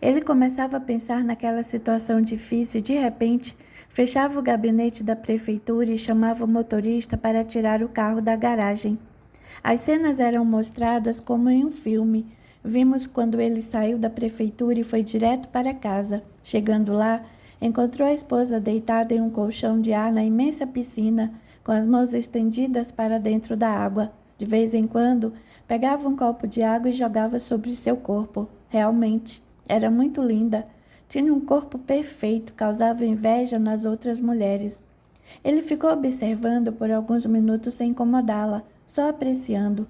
Ele começava a pensar naquela situação difícil e, de repente, fechava o gabinete da prefeitura e chamava o motorista para tirar o carro da garagem. As cenas eram mostradas como em um filme. Vimos quando ele saiu da prefeitura e foi direto para casa. Chegando lá, encontrou a esposa deitada em um colchão de ar na imensa piscina, com as mãos estendidas para dentro da água. De vez em quando, pegava um copo de água e jogava sobre seu corpo. Realmente, era muito linda. Tinha um corpo perfeito, causava inveja nas outras mulheres. Ele ficou observando por alguns minutos sem incomodá-la, só apreciando.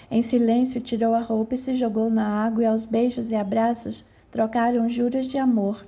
Em silêncio, tirou a roupa e se jogou na água, e aos beijos e abraços trocaram juras de amor.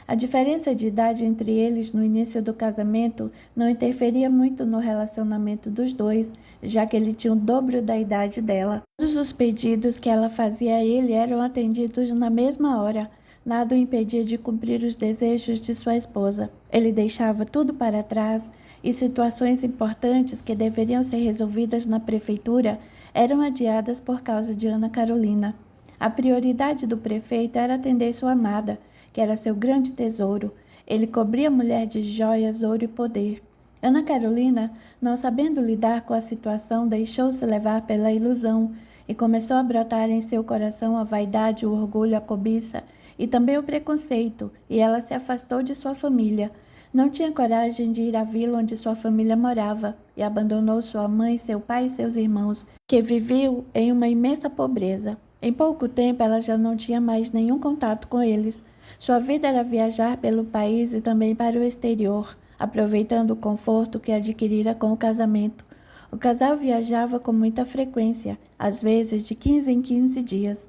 A diferença de idade entre eles no início do casamento não interferia muito no relacionamento dos dois, já que ele tinha o dobro da idade dela. Todos os pedidos que ela fazia a ele eram atendidos na mesma hora. Nada o impedia de cumprir os desejos de sua esposa. Ele deixava tudo para trás e situações importantes que deveriam ser resolvidas na prefeitura eram adiadas por causa de Ana Carolina. A prioridade do prefeito era atender sua amada, que era seu grande tesouro. Ele cobria a mulher de joias, ouro e poder. Ana Carolina, não sabendo lidar com a situação, deixou-se levar pela ilusão e começou a brotar em seu coração a vaidade, o orgulho, a cobiça e também o preconceito, e ela se afastou de sua família. Não tinha coragem de ir à vila onde sua família morava e abandonou sua mãe, seu pai e seus irmãos, que viviam em uma imensa pobreza. Em pouco tempo, ela já não tinha mais nenhum contato com eles. Sua vida era viajar pelo país e também para o exterior, aproveitando o conforto que adquirira com o casamento. O casal viajava com muita frequência, às vezes de 15 em 15 dias.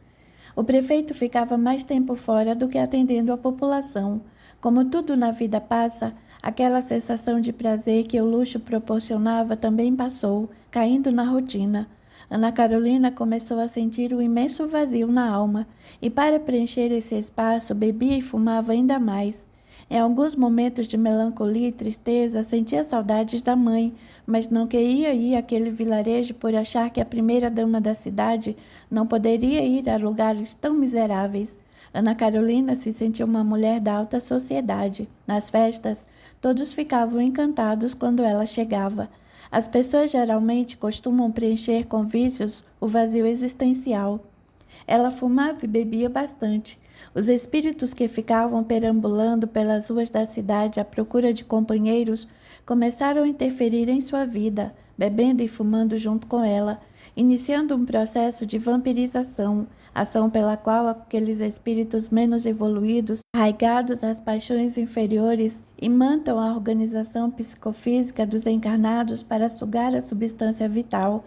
O prefeito ficava mais tempo fora do que atendendo a população. Como tudo na vida passa, aquela sensação de prazer que o luxo proporcionava também passou, caindo na rotina. Ana Carolina começou a sentir um imenso vazio na alma, e para preencher esse espaço bebia e fumava ainda mais. Em alguns momentos de melancolia e tristeza, sentia saudades da mãe, mas não queria ir àquele vilarejo por achar que a primeira-dama da cidade não poderia ir a lugares tão miseráveis. Ana Carolina se sentia uma mulher da alta sociedade. Nas festas, todos ficavam encantados quando ela chegava. As pessoas geralmente costumam preencher com vícios o vazio existencial. Ela fumava e bebia bastante. Os espíritos que ficavam perambulando pelas ruas da cidade à procura de companheiros começaram a interferir em sua vida, bebendo e fumando junto com ela, iniciando um processo de vampirização, ação pela qual aqueles espíritos menos evoluídos, arraigados às paixões inferiores, imantam a organização psicofísica dos encarnados para sugar a substância vital.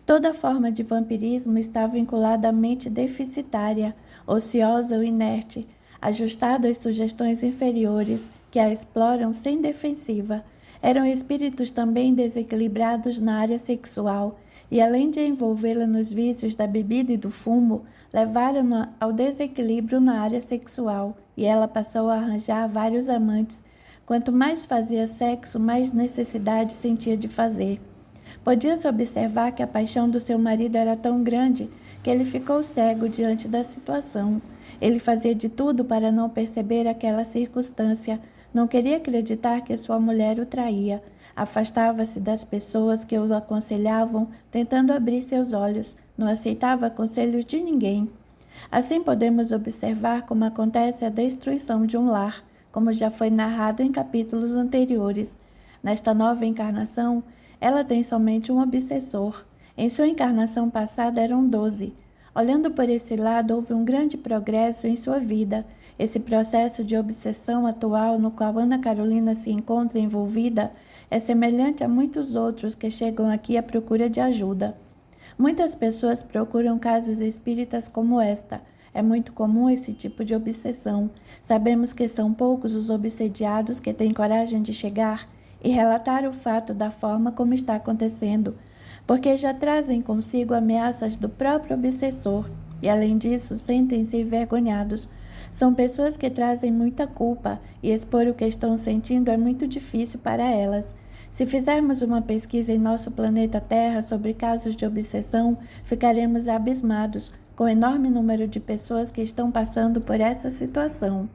Toda forma de vampirismo está vinculada à mente deficitária, ociosa ou inerte, ajustada às sugestões inferiores, que a exploram sem defensiva. Eram espíritos também desequilibrados na área sexual e, além de envolvê-la nos vícios da bebida e do fumo, levaram-na ao desequilíbrio na área sexual e ela passou a arranjar vários amantes. Quanto mais fazia sexo, mais necessidade sentia de fazer. Podia-se observar que a paixão do seu marido era tão grande que ele ficou cego diante da situação. Ele fazia de tudo para não perceber aquela circunstância. Não queria acreditar que sua mulher o traía. Afastava-se das pessoas que o aconselhavam, tentando abrir seus olhos. Não aceitava conselhos de ninguém. Assim podemos observar como acontece a destruição de um lar, como já foi narrado em capítulos anteriores. Nesta nova encarnação, ela tem somente um obsessor. Em sua encarnação passada eram 12. Olhando por esse lado, houve um grande progresso em sua vida. Esse processo de obsessão atual no qual Ana Carolina se encontra envolvida é semelhante a muitos outros que chegam aqui à procura de ajuda. Muitas pessoas procuram casas espíritas como esta. É muito comum esse tipo de obsessão. Sabemos que são poucos os obsediados que têm coragem de chegar e relatar o fato da forma como está acontecendo, porque já trazem consigo ameaças do próprio obsessor e, além disso, sentem-se envergonhados. São pessoas que trazem muita culpa e expor o que estão sentindo é muito difícil para elas. Se fizermos uma pesquisa em nosso planeta Terra sobre casos de obsessão, ficaremos abismados com o enorme número de pessoas que estão passando por essa situação.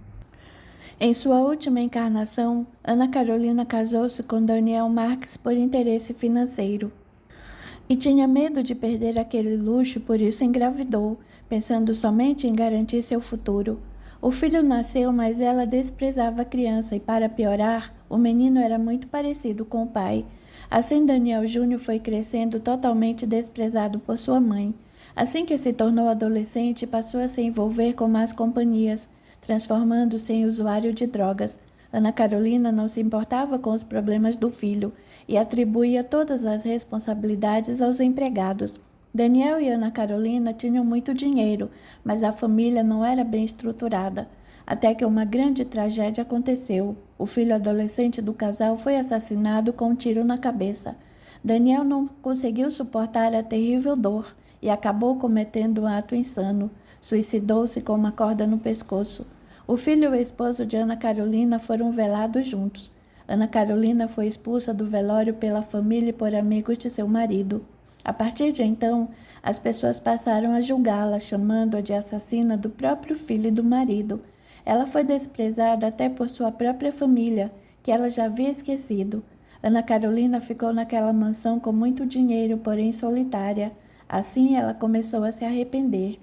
Em sua última encarnação, Ana Carolina casou-se com Daniel Marques por interesse financeiro. E tinha medo de perder aquele luxo, por isso engravidou, pensando somente em garantir seu futuro. O filho nasceu, mas ela desprezava a criança e, para piorar, o menino era muito parecido com o pai. Assim, Daniel Júnior foi crescendo totalmente desprezado por sua mãe. Assim que se tornou adolescente, passou a se envolver com más companhias, transformando-se em usuário de drogas. Ana Carolina não se importava com os problemas do filho e atribuía todas as responsabilidades aos empregados. Daniel e Ana Carolina tinham muito dinheiro, mas a família não era bem estruturada. Até que uma grande tragédia aconteceu. O filho adolescente do casal foi assassinado com um tiro na cabeça. Daniel não conseguiu suportar a terrível dor e acabou cometendo um ato insano. Suicidou-se com uma corda no pescoço. O filho e o esposo de Ana Carolina foram velados juntos. Ana Carolina foi expulsa do velório pela família e por amigos de seu marido. A partir de então, as pessoas passaram a julgá-la, chamando-a de assassina do próprio filho e do marido. Ela foi desprezada até por sua própria família, que ela já havia esquecido. Ana Carolina ficou naquela mansão com muito dinheiro, porém solitária. Assim, ela começou a se arrepender.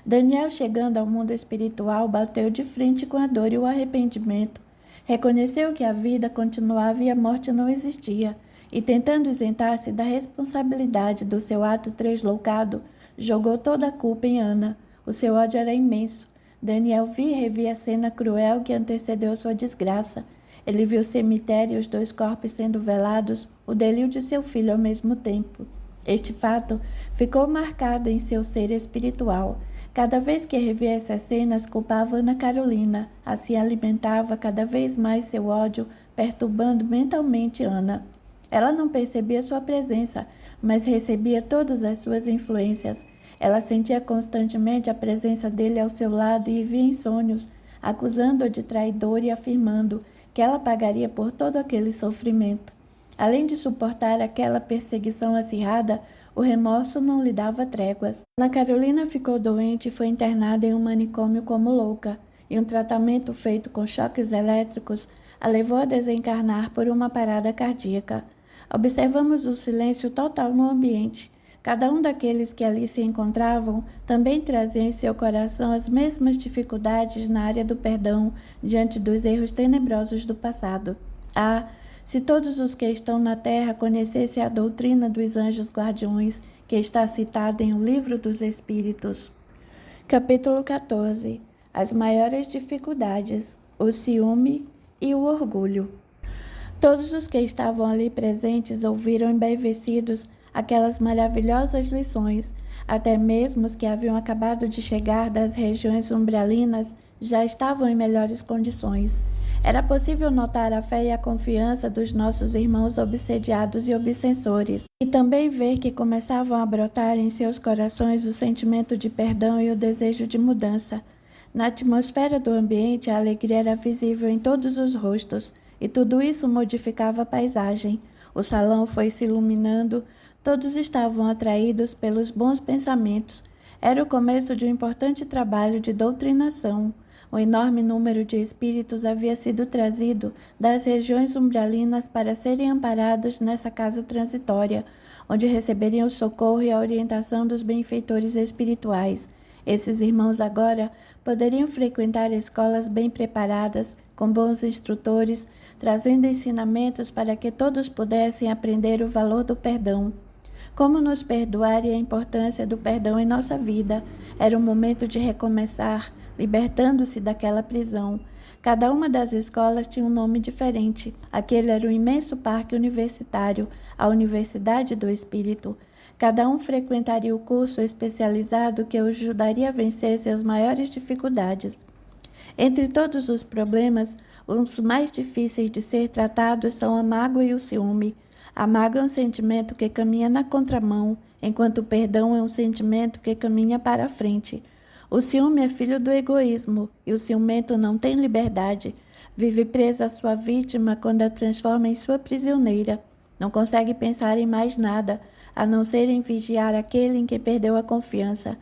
Daniel, chegando ao mundo espiritual, bateu de frente com a dor e o arrependimento. Reconheceu que a vida continuava e a morte não existia, e, tentando isentar-se da responsabilidade do seu ato tresloucado, jogou toda a culpa em Ana. O seu ódio era imenso. Daniel via e revia a cena cruel que antecedeu sua desgraça. Ele viu o cemitério e os 2 corpos sendo velados, o dele e o de seu filho ao mesmo tempo. Este fato ficou marcado em seu ser espiritual. Cada vez que revia essas cenas, culpava Ana Carolina. Assim alimentava cada vez mais seu ódio, perturbando mentalmente Ana. Ela não percebia sua presença, mas recebia todas as suas influências. Ela sentia constantemente a presença dele ao seu lado e via em sonhos, acusando-a de traidor e afirmando que ela pagaria por todo aquele sofrimento. Além de suportar aquela perseguição acirrada, o remorso não lhe dava tréguas. Ana Carolina ficou doente e foi internada em um manicômio como louca, e um tratamento feito com choques elétricos a levou a desencarnar por uma parada cardíaca. Observamos o silêncio total no ambiente. Cada um daqueles que ali se encontravam também trazia em seu coração as mesmas dificuldades na área do perdão diante dos erros tenebrosos do passado. Se todos os que estão na terra conhecessem a doutrina dos anjos guardiões, que está citada em O Livro dos Espíritos. Capítulo 14. As maiores dificuldades, o ciúme e o orgulho. Todos os que estavam ali presentes ouviram embevecidos aquelas maravilhosas lições. Até mesmo os que haviam acabado de chegar das regiões umbralinas já estavam em melhores condições. Era possível notar a fé e a confiança dos nossos irmãos obsediados e obsessores, e também ver que começavam a brotar em seus corações o sentimento de perdão e o desejo de mudança. Na atmosfera do ambiente, a alegria era visível em todos os rostos, e tudo isso modificava a paisagem. O salão foi se iluminando, todos estavam atraídos pelos bons pensamentos. Era o começo de um importante trabalho de doutrinação. Um enorme número de espíritos havia sido trazido das regiões umbralinas para serem amparados nessa casa transitória, onde receberiam o socorro e a orientação dos benfeitores espirituais. Esses irmãos agora poderiam frequentar escolas bem preparadas, com bons instrutores, trazendo ensinamentos para que todos pudessem aprender o valor do perdão. Como nos perdoar e a importância do perdão em nossa vida. Era um momento de recomeçar, libertando-se daquela prisão. Cada uma das escolas tinha um nome diferente. Aquele era o imenso parque universitário, a Universidade do Espírito. Cada um frequentaria o curso especializado que o ajudaria a vencer seus maiores dificuldades. Entre todos os problemas, os mais difíceis de ser tratados são a mágoa e o ciúme. A mágoa é um sentimento que caminha na contramão, enquanto o perdão é um sentimento que caminha para a frente. O ciúme é filho do egoísmo, e o ciumento não tem liberdade. Vive preso à sua vítima quando a transforma em sua prisioneira. Não consegue pensar em mais nada, a não ser em vigiar aquele em que perdeu a confiança.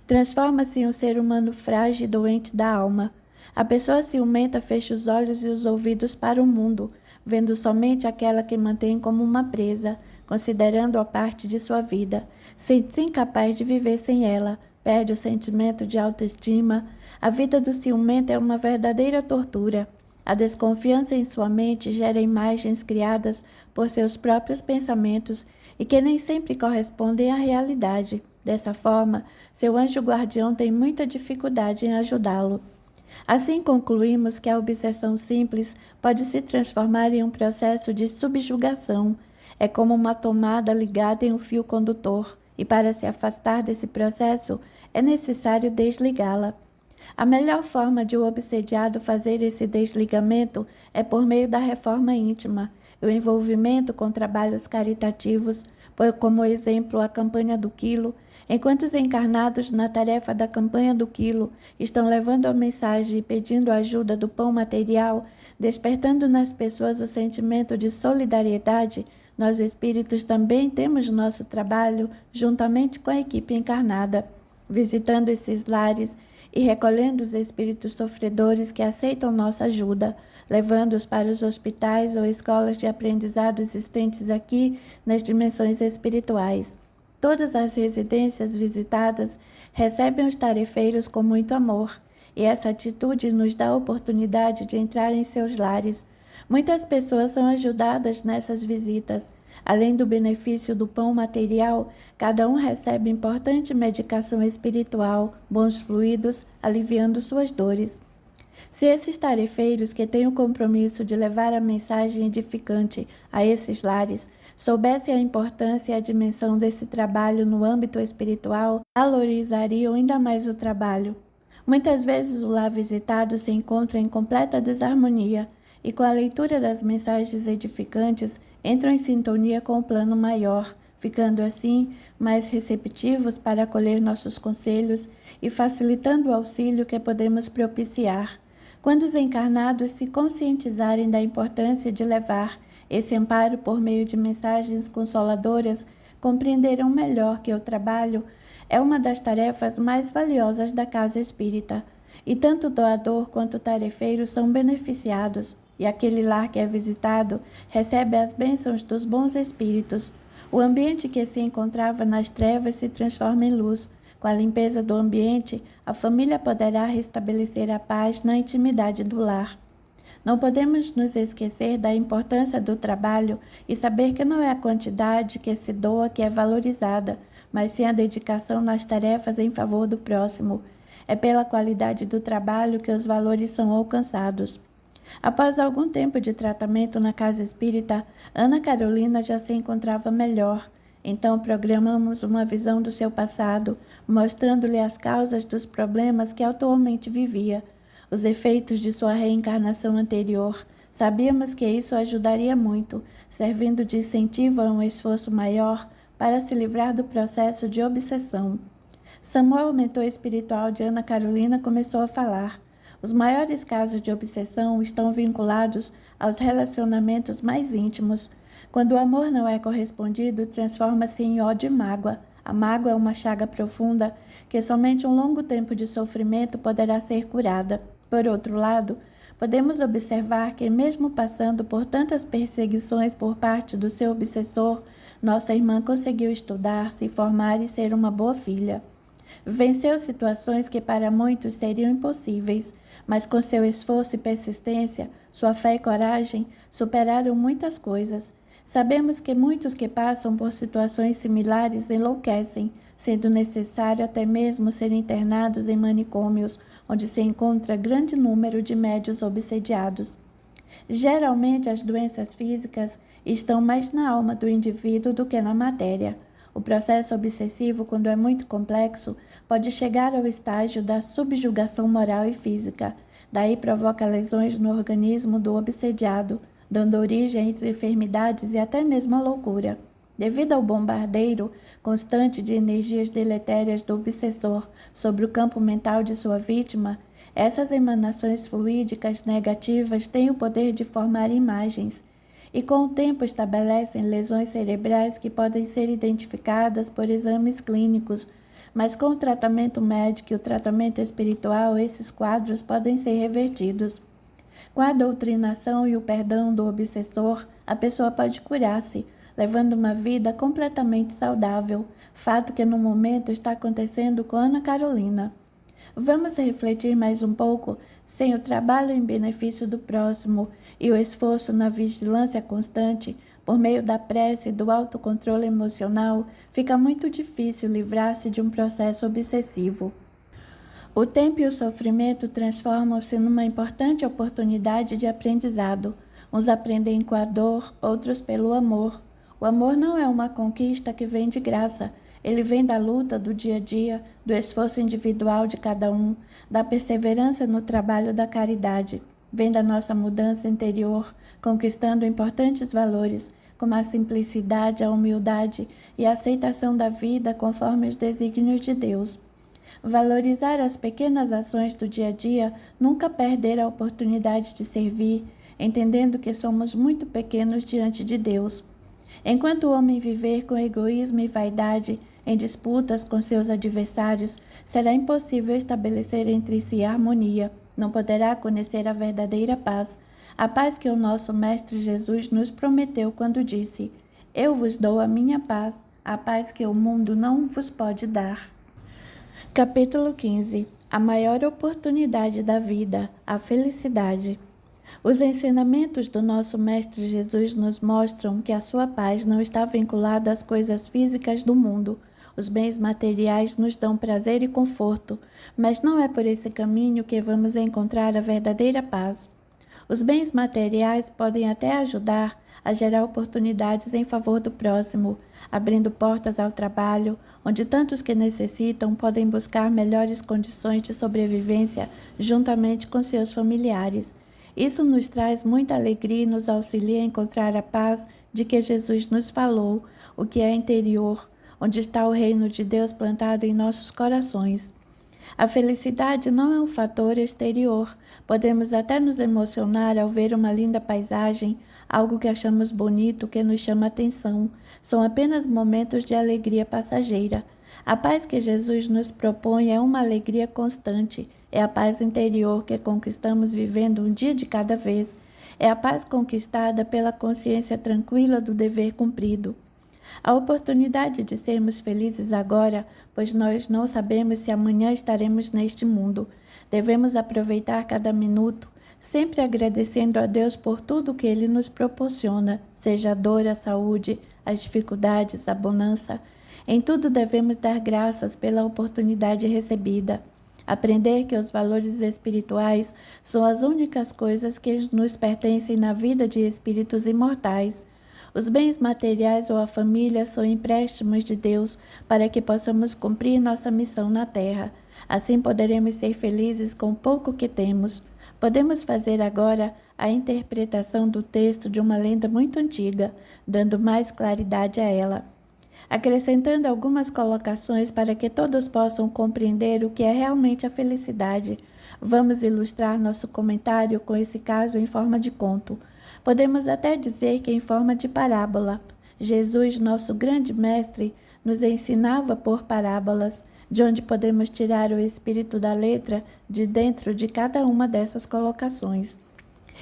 Transforma-se em um ser humano frágil e doente da alma. A pessoa ciumenta fecha os olhos e os ouvidos para o mundo, vendo somente aquela que mantém como uma presa, considerando-a parte de sua vida. Sente-se incapaz de viver sem ela, perde o sentimento de autoestima. A vida do ciumento é uma verdadeira tortura. A desconfiança em sua mente gera imagens criadas por seus próprios pensamentos e que nem sempre correspondem à realidade. Dessa forma, seu anjo guardião tem muita dificuldade em ajudá-lo. Assim concluímos que a obsessão simples pode se transformar em um processo de subjugação. É como uma tomada ligada em um fio condutor, e para se afastar desse processo é necessário desligá-la. A melhor forma de o obsediado fazer esse desligamento é por meio da reforma íntima, o envolvimento com trabalhos caritativos, como exemplo a campanha do quilo. Enquanto os encarnados na tarefa da campanha do quilo estão levando a mensagem e pedindo a ajuda do pão material, despertando nas pessoas o sentimento de solidariedade, nós espíritos também temos nosso trabalho juntamente com a equipe encarnada, visitando esses lares e recolhendo os espíritos sofredores que aceitam nossa ajuda, levando-os para os hospitais ou escolas de aprendizado existentes aqui nas dimensões espirituais. Todas as residências visitadas recebem os tarefeiros com muito amor, e essa atitude nos dá a oportunidade de entrar em seus lares. Muitas pessoas são ajudadas nessas visitas. Além do benefício do pão material, cada um recebe importante medicação espiritual, bons fluidos, aliviando suas dores. Se esses tarefeiros que têm o compromisso de levar a mensagem edificante a esses lares soubessem a importância e a dimensão desse trabalho no âmbito espiritual, valorizariam ainda mais o trabalho. Muitas vezes o lar visitado se encontra em completa desarmonia e com a leitura das mensagens edificantes entram em sintonia com o plano maior, ficando assim mais receptivos para acolher nossos conselhos e facilitando o auxílio que podemos propiciar. Quando os encarnados se conscientizarem da importância de levar esse amparo por meio de mensagens consoladoras, compreenderão melhor que o trabalho é uma das tarefas mais valiosas da casa espírita, e tanto o doador quanto o tarefeiro são beneficiados, e aquele lar que é visitado recebe as bênçãos dos bons espíritos. O ambiente que se encontrava nas trevas se transforma em luz. Com a limpeza do ambiente, a família poderá restabelecer a paz na intimidade do lar. Não podemos nos esquecer da importância do trabalho e saber que não é a quantidade que se doa que é valorizada, mas sim a dedicação nas tarefas em favor do próximo. É pela qualidade do trabalho que os valores são alcançados. Após algum tempo de tratamento na casa espírita, Ana Carolina já se encontrava melhor. Então programamos uma visão do seu passado, mostrando-lhe as causas dos problemas que atualmente vivia. os efeitos de sua reencarnação anterior. Sabíamos que isso ajudaria muito, servindo de incentivo a um esforço maior para se livrar do processo de obsessão. Samuel, o mentor espiritual de Ana Carolina, começou a falar. Os maiores casos de obsessão estão vinculados aos relacionamentos mais íntimos. Quando o amor não é correspondido, transforma-se em ódio e mágoa. A mágoa é uma chaga profunda que somente um longo tempo de sofrimento poderá ser curada. Por outro lado, podemos observar que, mesmo passando por tantas perseguições por parte do seu obsessor, nossa irmã conseguiu estudar, se formar e ser uma boa filha. Venceu situações que para muitos seriam impossíveis, mas com seu esforço e persistência, sua fé e coragem superaram muitas coisas. Sabemos que muitos que passam por situações similares enlouquecem, sendo necessário até mesmo serem internados em manicômios, onde se encontra grande número de médiuns obsediados. Geralmente, as doenças físicas estão mais na alma do indivíduo do que na matéria. O processo obsessivo, quando é muito complexo, pode chegar ao estágio da subjugação moral e física. Daí provoca lesões no organismo do obsediado, dando origem a enfermidades e até mesmo a loucura. Devido ao bombardeio constante de energias deletérias do obsessor sobre o campo mental de sua vítima, essas emanações fluídicas negativas têm o poder de formar imagens e com o tempo estabelecem lesões cerebrais que podem ser identificadas por exames clínicos, mas com o tratamento médico e o tratamento espiritual, esses quadros podem ser revertidos. Com a doutrinação e o perdão do obsessor, a pessoa pode curar-se, levando uma vida completamente saudável, fato que no momento está acontecendo com Ana Carolina. Vamos refletir mais um pouco. Sem o trabalho em benefício do próximo e o esforço na vigilância constante, por meio da prece e do autocontrole emocional, fica muito difícil livrar-se de um processo obsessivo. O tempo e o sofrimento transformam-se numa importante oportunidade de aprendizado. Uns aprendem com a dor, outros pelo amor. O amor não é uma conquista que vem de graça. Ele vem da luta do dia a dia, do esforço individual de cada um, da perseverança no trabalho da caridade. Vem da nossa mudança interior, conquistando importantes valores, como a simplicidade, a humildade e a aceitação da vida conforme os desígnios de Deus. Valorizar as pequenas ações do dia a dia, nunca perder a oportunidade de servir, entendendo que somos muito pequenos diante de Deus. Enquanto o homem viver com egoísmo e vaidade, em disputas com seus adversários, será impossível estabelecer entre si harmonia, não poderá conhecer a verdadeira paz, a paz que o nosso Mestre Jesus nos prometeu quando disse: Eu vos dou a minha paz, a paz que o mundo não vos pode dar. Capítulo 15. A maior oportunidade da vida, a felicidade. Os ensinamentos do nosso Mestre Jesus nos mostram que a sua paz não está vinculada às coisas físicas do mundo. Os bens materiais nos dão prazer e conforto, mas não é por esse caminho que vamos encontrar a verdadeira paz. Os bens materiais podem até ajudar a gerar oportunidades em favor do próximo, abrindo portas ao trabalho, onde tantos que necessitam podem buscar melhores condições de sobrevivência juntamente com seus familiares. Isso nos traz muita alegria e nos auxilia a encontrar a paz de que Jesus nos falou, o que é interior, onde está o reino de Deus plantado em nossos corações. A felicidade não é um fator exterior. Podemos até nos emocionar ao ver uma linda paisagem, algo que achamos bonito, que nos chama atenção. São apenas momentos de alegria passageira. A paz que Jesus nos propõe é uma alegria constante. É a paz interior que conquistamos vivendo um dia de cada vez. É a paz conquistada pela consciência tranquila do dever cumprido. A oportunidade de sermos felizes agora, pois nós não sabemos se amanhã estaremos neste mundo. Devemos aproveitar cada minuto, sempre agradecendo a Deus por tudo que Ele nos proporciona, seja a dor, a saúde, as dificuldades, a bonança. Em tudo devemos dar graças pela oportunidade recebida. Aprender que os valores espirituais são as únicas coisas que nos pertencem na vida de espíritos imortais. Os bens materiais ou a família são empréstimos de Deus para que possamos cumprir nossa missão na Terra. Assim poderemos ser felizes com o pouco que temos. Podemos fazer agora a interpretação do texto de uma lenda muito antiga, dando mais claridade a ela, acrescentando algumas colocações para que todos possam compreender o que é realmente a felicidade. Vamos ilustrar nosso comentário com esse caso em forma de conto. Podemos até dizer que em forma de parábola. Jesus, nosso grande mestre, nos ensinava por parábolas, de onde podemos tirar o espírito da letra de dentro de cada uma dessas colocações.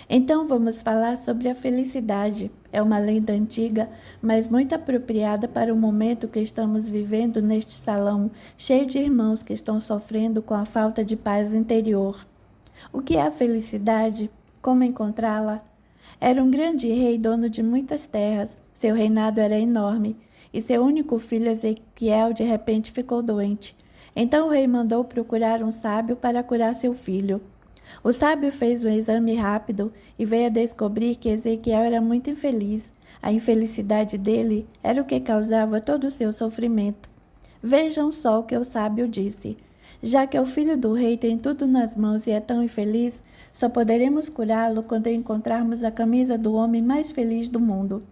Então vamos falar sobre a felicidade. É uma lenda antiga, mas muito apropriada para o momento que estamos vivendo neste salão, cheio de irmãos que estão sofrendo com a falta de paz interior. O que é a felicidade? Como encontrá-la? Era um grande rei, dono de muitas terras. Seu reinado era enorme, e seu único filho Ezequiel de repente ficou doente. Então o rei mandou procurar um sábio para curar seu filho. O sábio fez um exame rápido e veio a descobrir que Ezequiel era muito infeliz. A infelicidade dele era o que causava todo o seu sofrimento. Vejam só o que o sábio disse. Já que o filho do rei tem tudo nas mãos e é tão infeliz, só poderemos curá-lo quando encontrarmos a camisa do homem mais feliz do mundo.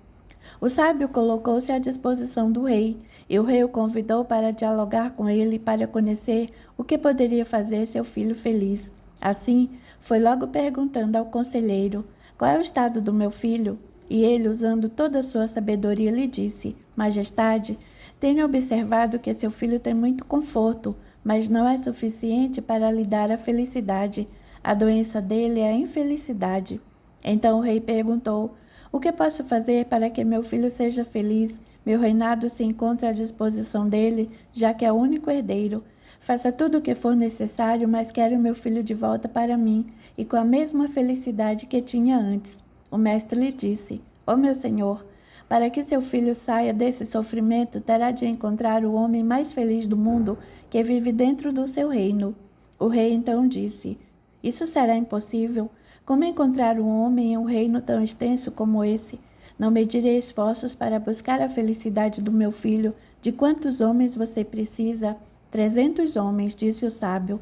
O sábio colocou-se à disposição do rei, e o rei o convidou para dialogar com ele para conhecer o que poderia fazer seu filho feliz. Assim, foi logo perguntando ao conselheiro: qual é o estado do meu filho? E ele, usando toda a sua sabedoria, lhe disse: Majestade, tenho observado que seu filho tem muito conforto, mas não é suficiente para lhe dar a felicidade. A doença dele é a infelicidade. Então o rei perguntou: o que posso fazer para que meu filho seja feliz? Meu reinado se encontra à disposição dele, já que é o único herdeiro. Faça tudo o que for necessário, mas quero meu filho de volta para mim, e com a mesma felicidade que tinha antes. O mestre lhe disse: ó meu senhor, para que seu filho saia desse sofrimento, terá de encontrar o homem mais feliz do mundo, que vive dentro do seu reino. O rei então disse: isso será impossível. Como encontrar um homem em um reino tão extenso como esse? Não medirei esforços para buscar a felicidade do meu filho. De quantos homens você precisa? 300 homens, disse o sábio.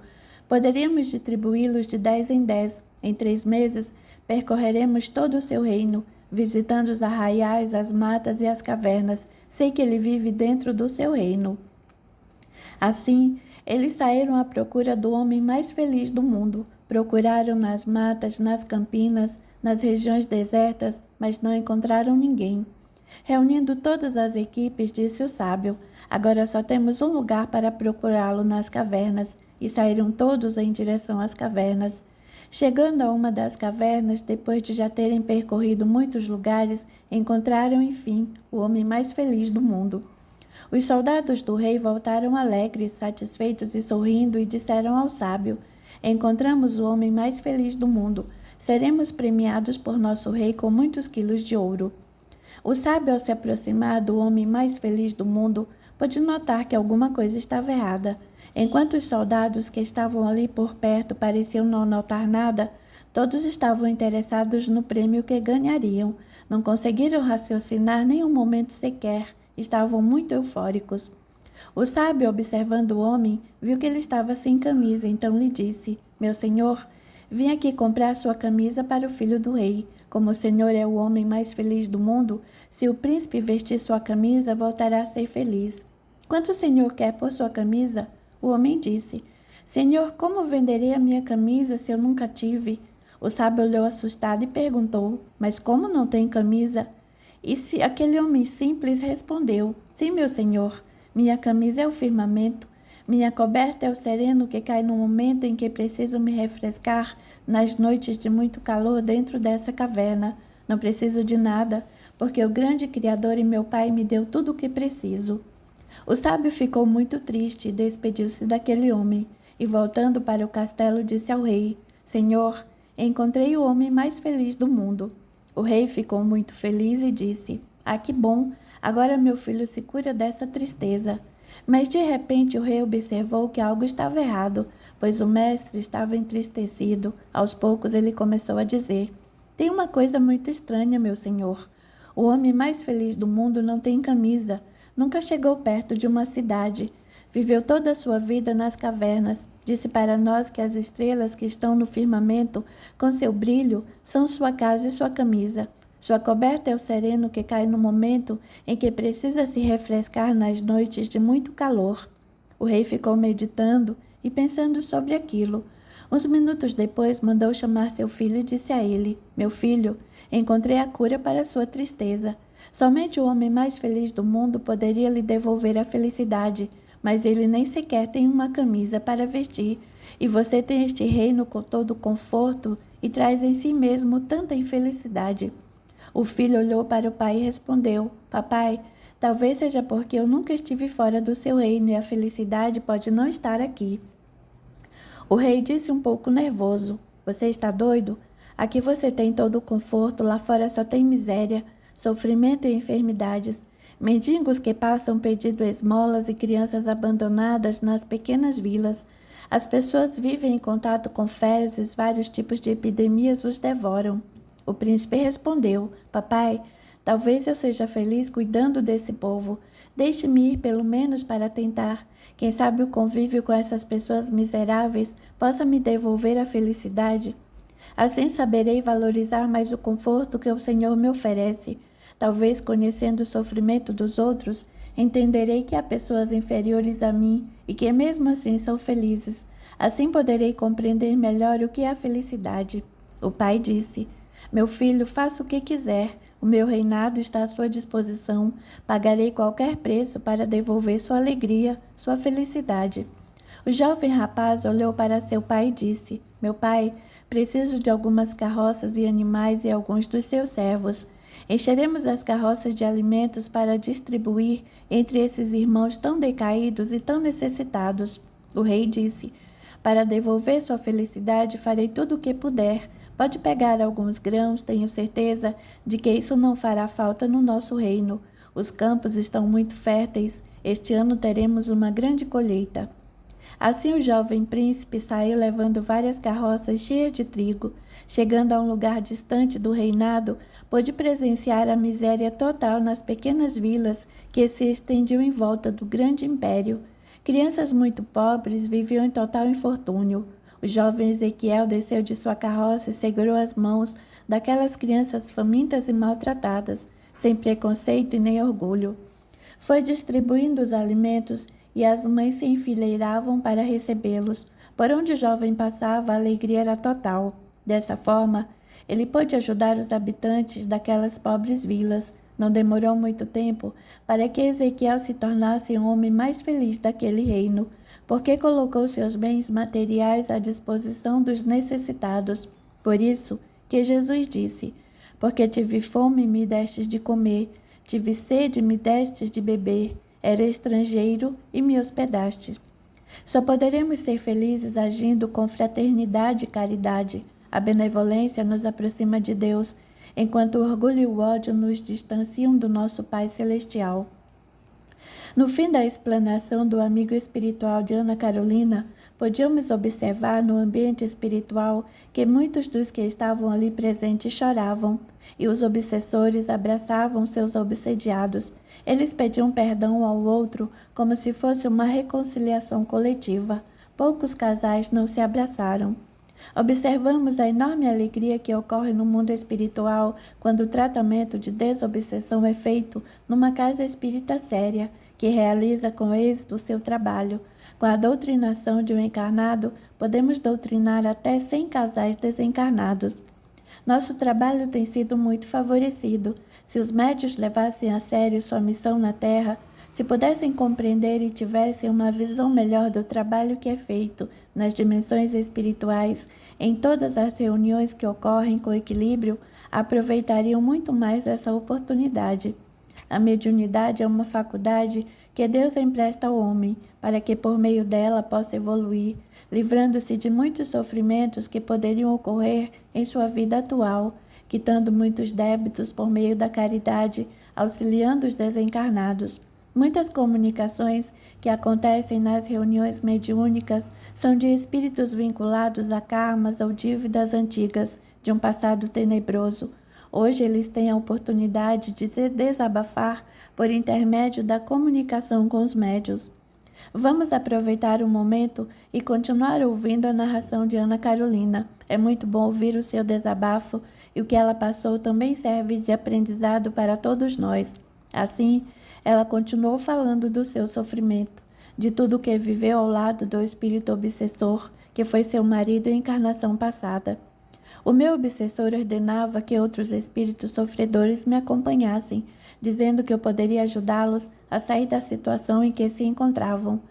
Poderíamos distribuí-los de 10 em 10. Em 3 meses, percorreremos todo o seu reino, visitando os arraiais, as matas e as cavernas. Sei que ele vive dentro do seu reino. Assim, eles saíram à procura do homem mais feliz do mundo. Procuraram nas matas, nas campinas, nas regiões desertas, mas não encontraram ninguém. Reunindo todas as equipes, disse o sábio: agora só temos um lugar para procurá-lo nas cavernas. E saíram todos em direção às cavernas. Chegando a uma das cavernas, depois de já terem percorrido muitos lugares, encontraram, enfim, o homem mais feliz do mundo. Os soldados do rei voltaram alegres, satisfeitos e sorrindo, e disseram ao sábio: encontramos o homem mais feliz do mundo. Seremos premiados por nosso rei com muitos quilos de ouro. O sábio, ao se aproximar do homem mais feliz do mundo, pôde notar que alguma coisa estava errada. Enquanto os soldados que estavam ali por perto pareciam não notar nada, todos estavam interessados no prêmio que ganhariam. Não conseguiram raciocinar nem um momento sequer. Estavam muito eufóricos. O sábio, observando o homem, viu que ele estava sem camisa, então lhe disse: meu senhor, vim aqui comprar sua camisa para o filho do rei. Como o senhor é o homem mais feliz do mundo, se o príncipe vestir sua camisa, voltará a ser feliz. Quanto o senhor quer por sua camisa? O homem disse: senhor, como venderei a minha camisa se eu nunca tive? O sábio olhou assustado e perguntou: mas como não tem camisa? E se aquele homem simples respondeu: sim, meu senhor, minha camisa é o firmamento, minha coberta é o sereno que cai no momento em que preciso me refrescar nas noites de muito calor dentro dessa caverna. Não preciso de nada, porque o grande Criador e meu Pai me deu tudo o que preciso. O sábio ficou muito triste e despediu-se daquele homem, e voltando para o castelo disse ao rei: senhor, encontrei o homem mais feliz do mundo. O rei ficou muito feliz e disse: ah, que bom, agora meu filho se cura dessa tristeza. Mas de repente o rei observou que algo estava errado, pois o mestre estava entristecido. Aos poucos ele começou a dizer: tem uma coisa muito estranha, meu senhor. O homem mais feliz do mundo não tem camisa, nunca chegou perto de uma cidade. Viveu toda a sua vida nas cavernas. Disse para nós que as estrelas que estão no firmamento, com seu brilho, são sua casa e sua camisa. Sua coberta é o sereno que cai no momento em que precisa se refrescar nas noites de muito calor. O rei ficou meditando e pensando sobre aquilo. Uns minutos depois, mandou chamar seu filho e disse a ele: Meu filho, encontrei a cura para sua tristeza. Somente o homem mais feliz do mundo poderia lhe devolver a felicidade, mas ele nem sequer tem uma camisa para vestir, e você tem este reino com todo o conforto e traz em si mesmo tanta infelicidade. O filho olhou para o pai e respondeu: Papai, talvez seja porque eu nunca estive fora do seu reino e a felicidade pode não estar aqui. O rei disse um pouco nervoso: Você está doido? Aqui você tem todo o conforto, lá fora só tem miséria, sofrimento e enfermidades. Mendigos que passam pedindo esmolas e crianças abandonadas nas pequenas vilas. As pessoas vivem em contato com fezes, vários tipos de epidemias os devoram. O príncipe respondeu: Papai, talvez eu seja feliz cuidando desse povo. Deixe-me ir pelo menos para tentar. Quem sabe o convívio com essas pessoas miseráveis possa me devolver a felicidade. Assim saberei valorizar mais o conforto que o Senhor me oferece. Talvez, conhecendo o sofrimento dos outros, entenderei que há pessoas inferiores a mim e que mesmo assim são felizes. Assim poderei compreender melhor o que é a felicidade. O pai disse: Meu filho, faça o que quiser. O meu reinado está à sua disposição. Pagarei qualquer preço para devolver sua alegria, sua felicidade. O jovem rapaz olhou para seu pai e disse: Meu pai, preciso de algumas carroças e animais e alguns dos seus servos. Encheremos as carroças de alimentos para distribuir entre esses irmãos tão decaídos e tão necessitados. O rei disse: Para devolver sua felicidade, farei tudo o que puder. Pode pegar alguns grãos, tenho certeza de que isso não fará falta no nosso reino. Os campos estão muito férteis. Este ano teremos uma grande colheita. Assim o jovem príncipe saiu levando várias carroças cheias de trigo. Chegando a um lugar distante do reinado, pôde presenciar a miséria total nas pequenas vilas que se estendiam em volta do grande império. Crianças muito pobres viviam em total infortúnio. O jovem Ezequiel desceu de sua carroça e segurou as mãos daquelas crianças famintas e maltratadas, sem preconceito e nem orgulho. Foi distribuindo os alimentos e as mães se enfileiravam para recebê-los. Por onde o jovem passava, a alegria era total. Dessa forma, ele pôde ajudar os habitantes daquelas pobres vilas. Não demorou muito tempo para que Ezequiel se tornasse o homem mais feliz daquele reino, porque colocou seus bens materiais à disposição dos necessitados. Por isso que Jesus disse: Porque tive fome e me destes de comer, tive sede e me destes de beber, era estrangeiro e me hospedastes. Só poderemos ser felizes agindo com fraternidade e caridade. A benevolência nos aproxima de Deus, enquanto o orgulho e o ódio nos distanciam do nosso Pai Celestial. No fim da explanação do amigo espiritual de Ana Carolina, podíamos observar no ambiente espiritual que muitos dos que estavam ali presentes choravam, e os obsessores abraçavam seus obsediados. Eles pediam perdão ao outro como se fosse uma reconciliação coletiva. Poucos casais não se abraçaram. Observamos a enorme alegria que ocorre no mundo espiritual quando o tratamento de desobsessão é feito numa casa espírita séria, que realiza com êxito o seu trabalho. Com a doutrinação de um encarnado, podemos doutrinar até 100 casais desencarnados. Nosso trabalho tem sido muito favorecido. Se os médiuns levassem a sério sua missão na Terra, se pudessem compreender e tivessem uma visão melhor do trabalho que é feito nas dimensões espirituais, em todas as reuniões que ocorrem com equilíbrio, aproveitariam muito mais essa oportunidade. A mediunidade é uma faculdade que Deus empresta ao homem, para que por meio dela possa evoluir, livrando-se de muitos sofrimentos que poderiam ocorrer em sua vida atual, quitando muitos débitos por meio da caridade, auxiliando os desencarnados. Muitas comunicações que acontecem nas reuniões mediúnicas são de espíritos vinculados a karmas ou dívidas antigas de um passado tenebroso. Hoje eles têm a oportunidade de se desabafar por intermédio da comunicação com os médiuns. Vamos aproveitar o momento e continuar ouvindo a narração de Ana Carolina. É muito bom ouvir o seu desabafo e o que ela passou também serve de aprendizado para todos nós. Assim, ela continuou falando do seu sofrimento, de tudo o que viveu ao lado do espírito obsessor, que foi seu marido em encarnação passada. O meu obsessor ordenava que outros espíritos sofredores me acompanhassem, dizendo que eu poderia ajudá-los a sair da situação em que se encontravam.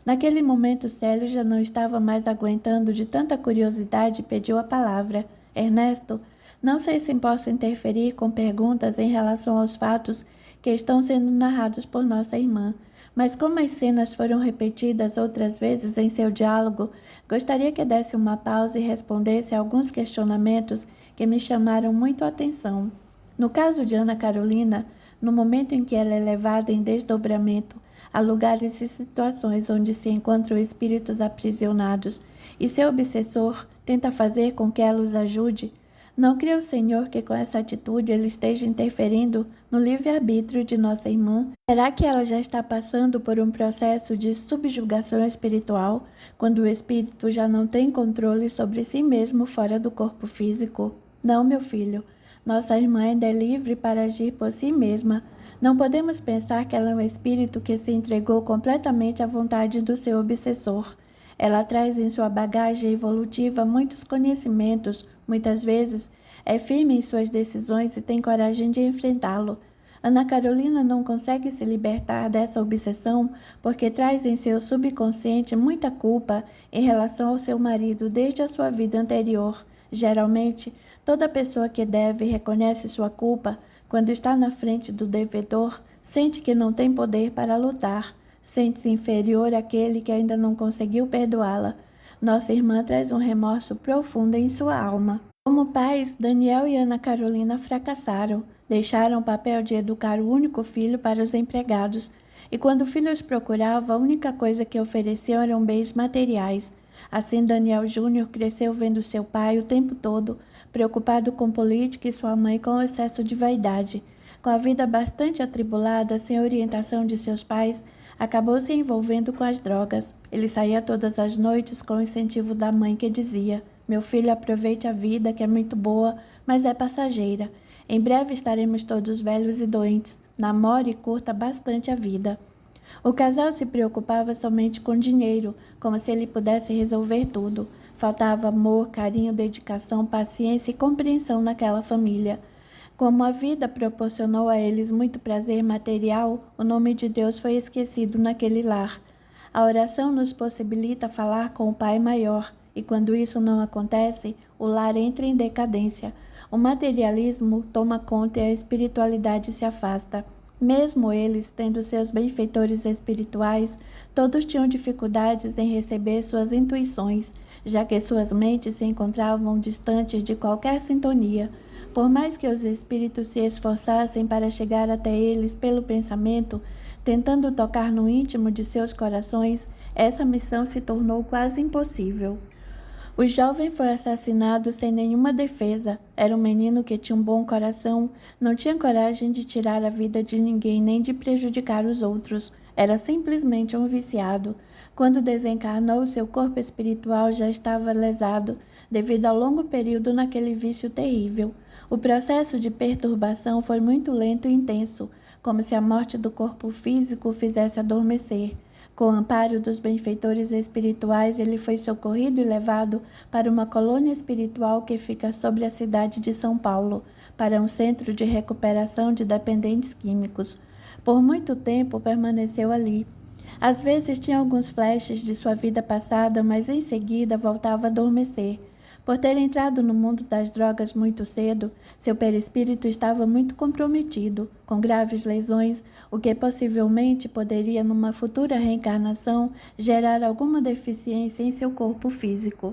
Naquele momento, Célio já não estava mais aguentando de tanta curiosidade e pediu a palavra. Ernesto, não sei se posso interferir com perguntas em relação aos fatos que estão sendo narrados por nossa irmã, mas como as cenas foram repetidas outras vezes em seu diálogo, gostaria que desse uma pausa e respondesse a alguns questionamentos que me chamaram muito a atenção. No caso de Ana Carolina, no momento em que ela é levada em desdobramento a lugares e situações onde se encontram espíritos aprisionados e seu obsessor tenta fazer com que ela os ajude, não crê o Senhor que com essa atitude ele esteja interferindo no livre-arbítrio de nossa irmã? Será que ela já está passando por um processo de subjugação espiritual, quando o espírito já não tem controle sobre si mesmo fora do corpo físico? Não, meu filho. Nossa irmã ainda é livre para agir por si mesma. Não podemos pensar que ela é um espírito que se entregou completamente à vontade do seu obsessor. Ela traz em sua bagagem evolutiva muitos conhecimentos, muitas vezes é firme em suas decisões e tem coragem de enfrentá-lo. Ana Carolina não consegue se libertar dessa obsessão porque traz em seu subconsciente muita culpa em relação ao seu marido desde a sua vida anterior. Geralmente, toda pessoa que deve reconhece sua culpa quando está na frente do devedor, sente que não tem poder para lutar, sente-se inferior àquele que ainda não conseguiu perdoá-la. Nossa irmã traz um remorso profundo em sua alma. Como pais, Daniel e Ana Carolina fracassaram, deixaram o papel de educar o único filho para os empregados, e quando o filho os procurava, a única coisa que ofereciam eram bens materiais. Assim, Daniel Júnior cresceu vendo seu pai o tempo todo, preocupado com política e sua mãe com excesso de vaidade. Com a vida bastante atribulada, sem orientação de seus pais, acabou se envolvendo com as drogas. Ele saía todas as noites com o incentivo da mãe que dizia: "Meu filho, aproveite a vida, que é muito boa, mas é passageira. Em breve estaremos todos velhos e doentes. Namore e curta bastante a vida." O casal se preocupava somente com dinheiro, como se ele pudesse resolver tudo. Faltava amor, carinho, dedicação, paciência e compreensão naquela família. Como a vida proporcionou a eles muito prazer material, o nome de Deus foi esquecido naquele lar. A oração nos possibilita falar com o Pai Maior, e quando isso não acontece, o lar entra em decadência. O materialismo toma conta e a espiritualidade se afasta. Mesmo eles, tendo seus benfeitores espirituais, todos tinham dificuldades em receber suas intuições, já que suas mentes se encontravam distantes de qualquer sintonia. Por mais que os espíritos se esforçassem para chegar até eles pelo pensamento, tentando tocar no íntimo de seus corações, essa missão se tornou quase impossível. O jovem foi assassinado sem nenhuma defesa. Era um menino que tinha um bom coração, não tinha coragem de tirar a vida de ninguém nem de prejudicar os outros. Era simplesmente um viciado. Quando desencarnou, seu corpo espiritual já estava lesado, devido ao longo período naquele vício terrível. O processo de perturbação foi muito lento e intenso, como se a morte do corpo físico o fizesse adormecer. Com o amparo dos benfeitores espirituais, ele foi socorrido e levado para uma colônia espiritual que fica sobre a cidade de São Paulo, para um centro de recuperação de dependentes químicos. Por muito tempo permaneceu ali. Às vezes tinha alguns flashes de sua vida passada, mas em seguida voltava a adormecer. Por ter entrado no mundo das drogas muito cedo, seu perispírito estava muito comprometido, com graves lesões, o que possivelmente poderia, numa futura reencarnação, gerar alguma deficiência em seu corpo físico.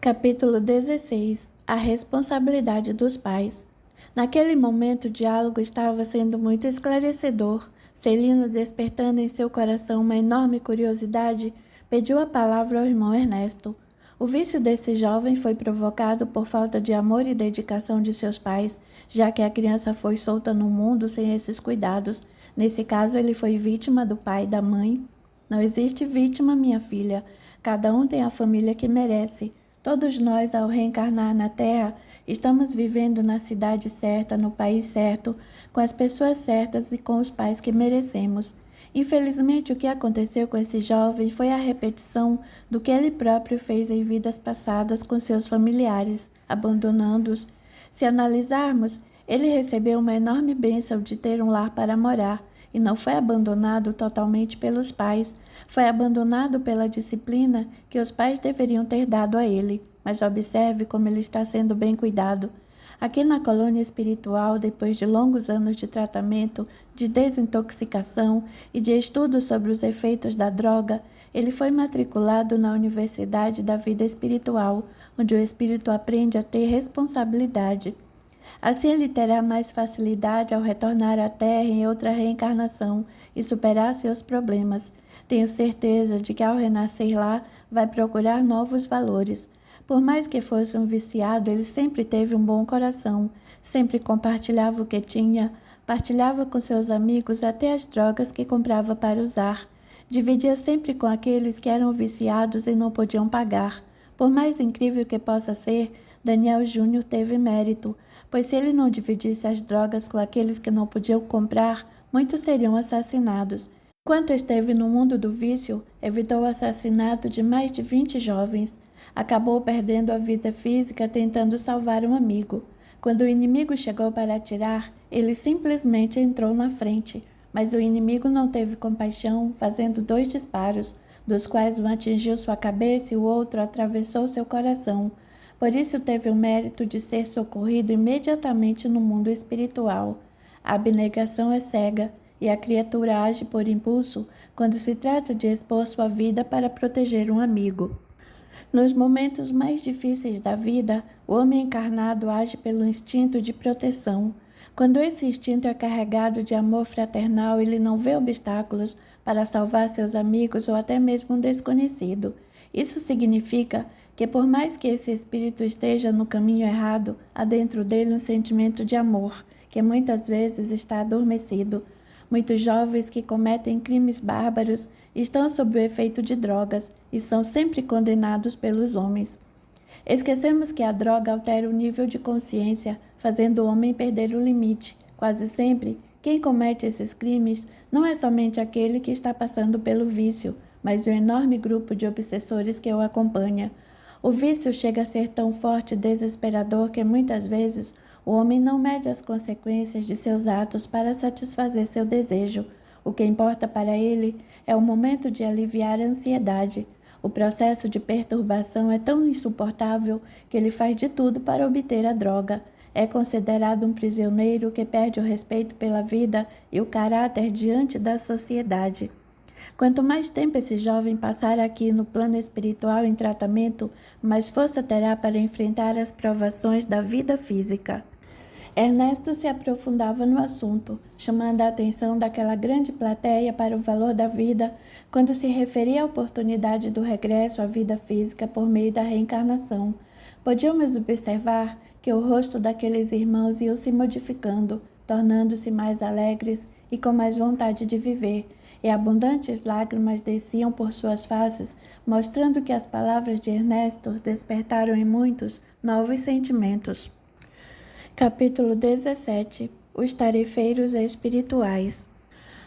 Capítulo 16. A responsabilidade dos pais. Naquele momento, o diálogo estava sendo muito esclarecedor. Celina, despertando em seu coração uma enorme curiosidade, pediu a palavra ao irmão Ernesto. O vício desse jovem foi provocado por falta de amor e dedicação de seus pais, já que a criança foi solta no mundo sem esses cuidados. Nesse caso, ele foi vítima do pai e da mãe. Não existe vítima, minha filha. Cada um tem a família que merece. Todos nós, ao reencarnar na Terra, estamos vivendo na cidade certa, no país certo, com as pessoas certas e com os pais que merecemos. Infelizmente, o que aconteceu com esse jovem foi a repetição do que ele próprio fez em vidas passadas com seus familiares, abandonando-os. Se analisarmos, ele recebeu uma enorme bênção de ter um lar para morar, e não foi abandonado totalmente pelos pais, foi abandonado pela disciplina que os pais deveriam ter dado a ele. Mas observe como ele está sendo bem cuidado. Aqui na colônia espiritual, depois de longos anos de tratamento, de desintoxicação e de estudos sobre os efeitos da droga, ele foi matriculado na Universidade da Vida Espiritual, onde o espírito aprende a ter responsabilidade. Assim ele terá mais facilidade ao retornar à Terra em outra reencarnação e superar seus problemas. Tenho certeza de que ao renascer lá, vai procurar novos valores. Por mais que fosse um viciado, ele sempre teve um bom coração, sempre compartilhava o que tinha, partilhava com seus amigos até as drogas que comprava para usar. Dividia sempre com aqueles que eram viciados e não podiam pagar. Por mais incrível que possa ser, Daniel Júnior teve mérito, pois se ele não dividisse as drogas com aqueles que não podiam comprar, muitos seriam assassinados. Enquanto esteve no mundo do vício, evitou o assassinato de mais de 20 jovens. Acabou perdendo a vida física tentando salvar um amigo. Quando o inimigo chegou para atirar, ele simplesmente entrou na frente, mas o inimigo não teve compaixão, fazendo 2 disparos, dos quais um atingiu sua cabeça e o outro atravessou seu coração. Por isso teve o mérito de ser socorrido imediatamente no mundo espiritual. A abnegação é cega, e a criatura age por impulso quando se trata de expor sua vida para proteger um amigo. Nos momentos mais difíceis da vida, o homem encarnado age pelo instinto de proteção. Quando esse instinto é carregado de amor fraternal, ele não vê obstáculos para salvar seus amigos ou até mesmo um desconhecido. Isso significa que, por mais que esse espírito esteja no caminho errado, há dentro dele um sentimento de amor, que muitas vezes está adormecido. Muitos jovens que cometem crimes bárbaros estão sob o efeito de drogas e são sempre condenados pelos homens. Esquecemos que a droga altera o nível de consciência, fazendo o homem perder o limite. Quase sempre, quem comete esses crimes não é somente aquele que está passando pelo vício, mas o enorme grupo de obsessores que o acompanha. O vício chega a ser tão forte e desesperador que muitas vezes o homem não mede as consequências de seus atos para satisfazer seu desejo. O que importa para ele é o momento de aliviar a ansiedade. O processo de perturbação é tão insuportável que ele faz de tudo para obter a droga. É considerado um prisioneiro que perde o respeito pela vida e o caráter diante da sociedade. Quanto mais tempo esse jovem passar aqui no plano espiritual em tratamento, mais força terá para enfrentar as provações da vida física. Ernesto se aprofundava no assunto, chamando a atenção daquela grande plateia para o valor da vida, quando se referia à oportunidade do regresso à vida física por meio da reencarnação. Podíamos observar que o rosto daqueles irmãos ia se modificando, tornando-se mais alegres e com mais vontade de viver, e abundantes lágrimas desciam por suas faces, mostrando que as palavras de Ernesto despertaram em muitos novos sentimentos. Capítulo 17. Os tarefeiros espirituais.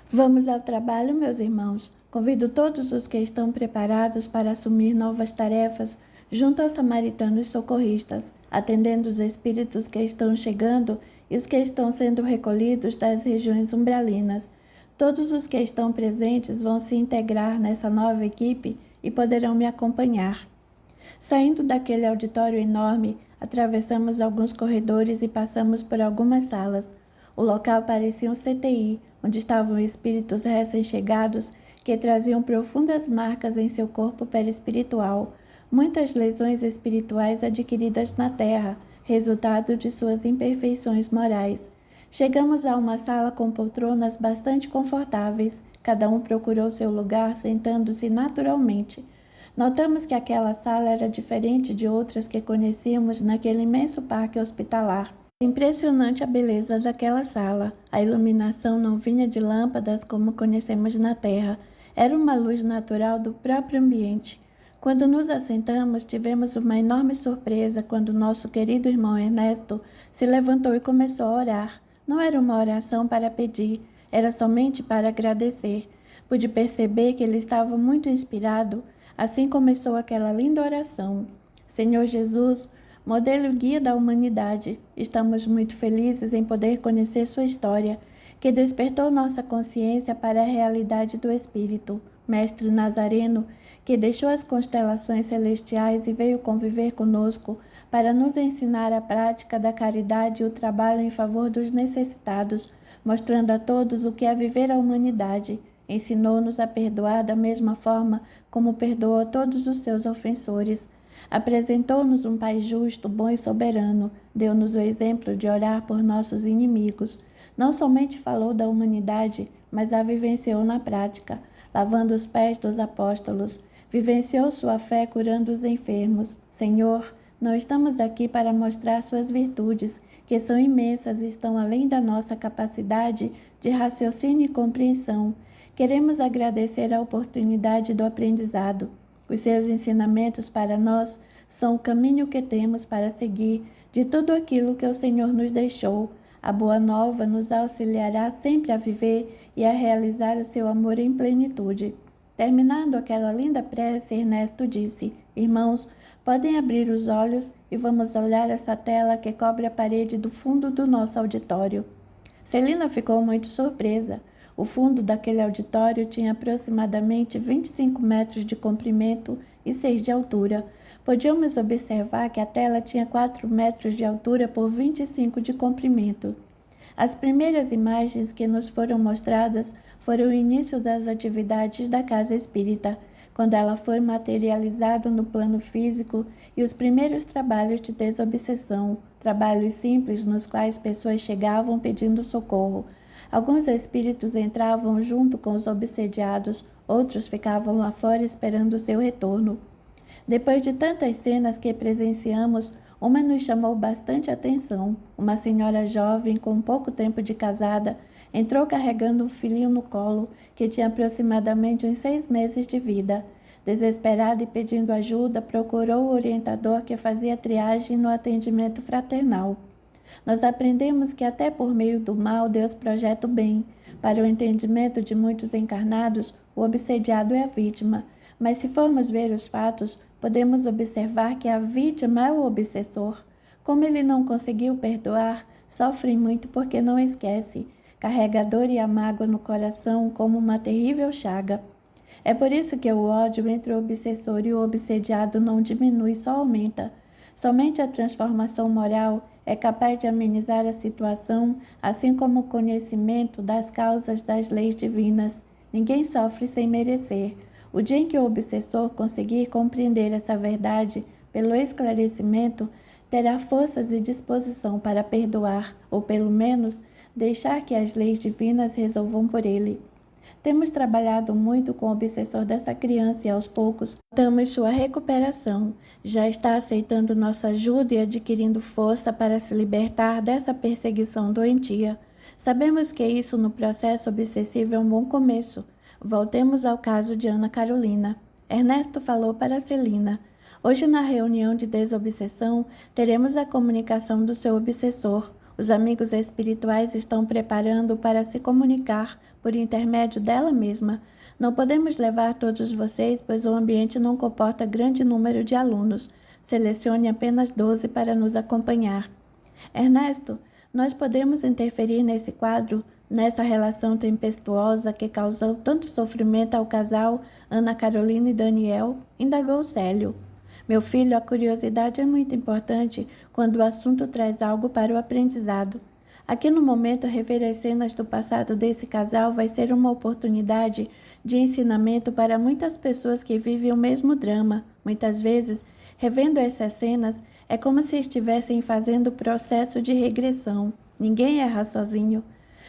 Vamos ao trabalho, meus irmãos. Convido todos os que estão preparados para assumir novas tarefas junto aos samaritanos socorristas, atendendo os espíritos que estão chegando e os que estão sendo recolhidos das regiões umbralinas. Todos os que estão presentes vão se integrar nessa nova equipe e poderão me acompanhar. Saindo daquele auditório enorme, atravessamos alguns corredores e passamos por algumas salas. O local parecia um CTI, onde estavam espíritos recém-chegados que traziam profundas marcas em seu corpo perispiritual, muitas lesões espirituais adquiridas na Terra, resultado de suas imperfeições morais. Chegamos a uma sala com poltronas bastante confortáveis. Cada um procurou seu lugar, sentando-se naturalmente. Notamos que aquela sala era diferente de outras que conhecíamos naquele imenso parque hospitalar. Impressionante a beleza daquela sala. A iluminação não vinha de lâmpadas como conhecemos na Terra. Era uma luz natural do próprio ambiente. Quando nos assentamos, tivemos uma enorme surpresa quando nosso querido irmão Ernesto se levantou e começou a orar. Não era uma oração para pedir, era somente para agradecer. Pude perceber que ele estava muito inspirado. Assim começou aquela linda oração. Senhor Jesus, modelo e guia da humanidade, estamos muito felizes em poder conhecer sua história, que despertou nossa consciência para a realidade do Espírito. Mestre Nazareno, que deixou as constelações celestiais e veio conviver conosco para nos ensinar a prática da caridade e o trabalho em favor dos necessitados, mostrando a todos o que é viver a humanidade. Ensinou-nos a perdoar da mesma forma como perdoou todos os seus ofensores. Apresentou-nos um Pai justo, bom e soberano. Deu-nos o exemplo de orar por nossos inimigos. Não somente falou da humanidade, mas a vivenciou na prática, lavando os pés dos apóstolos. Vivenciou sua fé curando os enfermos. Senhor, não estamos aqui para mostrar suas virtudes, que são imensas e estão além da nossa capacidade de raciocínio e compreensão. Queremos agradecer a oportunidade do aprendizado. Os seus ensinamentos para nós são o caminho que temos para seguir de tudo aquilo que o Senhor nos deixou. A Boa Nova nos auxiliará sempre a viver e a realizar o seu amor em plenitude. Terminando aquela linda prece, Ernesto disse: Irmãos, podem abrir os olhos e vamos olhar essa tela que cobre a parede do fundo do nosso auditório. Celina ficou muito surpresa. O fundo daquele auditório tinha aproximadamente 25 metros de comprimento e 6 de altura. Podíamos observar que a tela tinha 4 metros de altura por 25 de comprimento. As primeiras imagens que nos foram mostradas foram o início das atividades da Casa Espírita, quando ela foi materializada no plano físico, e os primeiros trabalhos de desobsessão, trabalhos simples nos quais pessoas chegavam pedindo socorro. Alguns espíritos entravam junto com os obsediados, outros ficavam lá fora esperando o seu retorno. Depois de tantas cenas que presenciamos, uma nos chamou bastante atenção. Uma senhora jovem, com pouco tempo de casada, entrou carregando um filhinho no colo, que tinha aproximadamente uns 6 meses de vida. Desesperada e pedindo ajuda, procurou o orientador que fazia triagem no atendimento fraternal. Nós aprendemos que até por meio do mal Deus projeta o bem. Para o entendimento de muitos encarnados, o obsediado é a vítima. Mas se formos ver os fatos, podemos observar que a vítima é o obsessor. Como ele não conseguiu perdoar, sofre muito porque não esquece. Carrega a dor e a mágoa no coração como uma terrível chaga. É por isso que o ódio entre o obsessor e o obsediado não diminui, só aumenta. Somente a transformação moral é capaz de amenizar a situação, assim como o conhecimento das causas das leis divinas. Ninguém sofre sem merecer. O dia em que o obsessor conseguir compreender essa verdade pelo esclarecimento, terá forças e disposição para perdoar, ou pelo menos deixar que as leis divinas resolvam por ele. Temos trabalhado muito com o obsessor dessa criança e aos poucos notamos sua recuperação. Já está aceitando nossa ajuda e adquirindo força para se libertar dessa perseguição doentia. Sabemos que isso no processo obsessivo é um bom começo. Voltemos ao caso de Ana Carolina. Ernesto falou para Celina: hoje na reunião de desobsessão teremos a comunicação do seu obsessor. Os amigos espirituais estão preparando para se comunicar por intermédio dela mesma. Não podemos levar todos vocês, pois o ambiente não comporta grande número de alunos. Selecione apenas 12 para nos acompanhar. Ernesto, nós podemos interferir nesse quadro, nessa relação tempestuosa que causou tanto sofrimento ao casal Ana Carolina e Daniel? Indagou Célio. Meu filho, a curiosidade é muito importante quando o assunto traz algo para o aprendizado. Aqui no momento, rever as cenas do passado desse casal vai ser uma oportunidade de ensinamento para muitas pessoas que vivem o mesmo drama. Muitas vezes, revendo essas cenas, é como se estivessem fazendo o processo de regressão. Ninguém erra sozinho.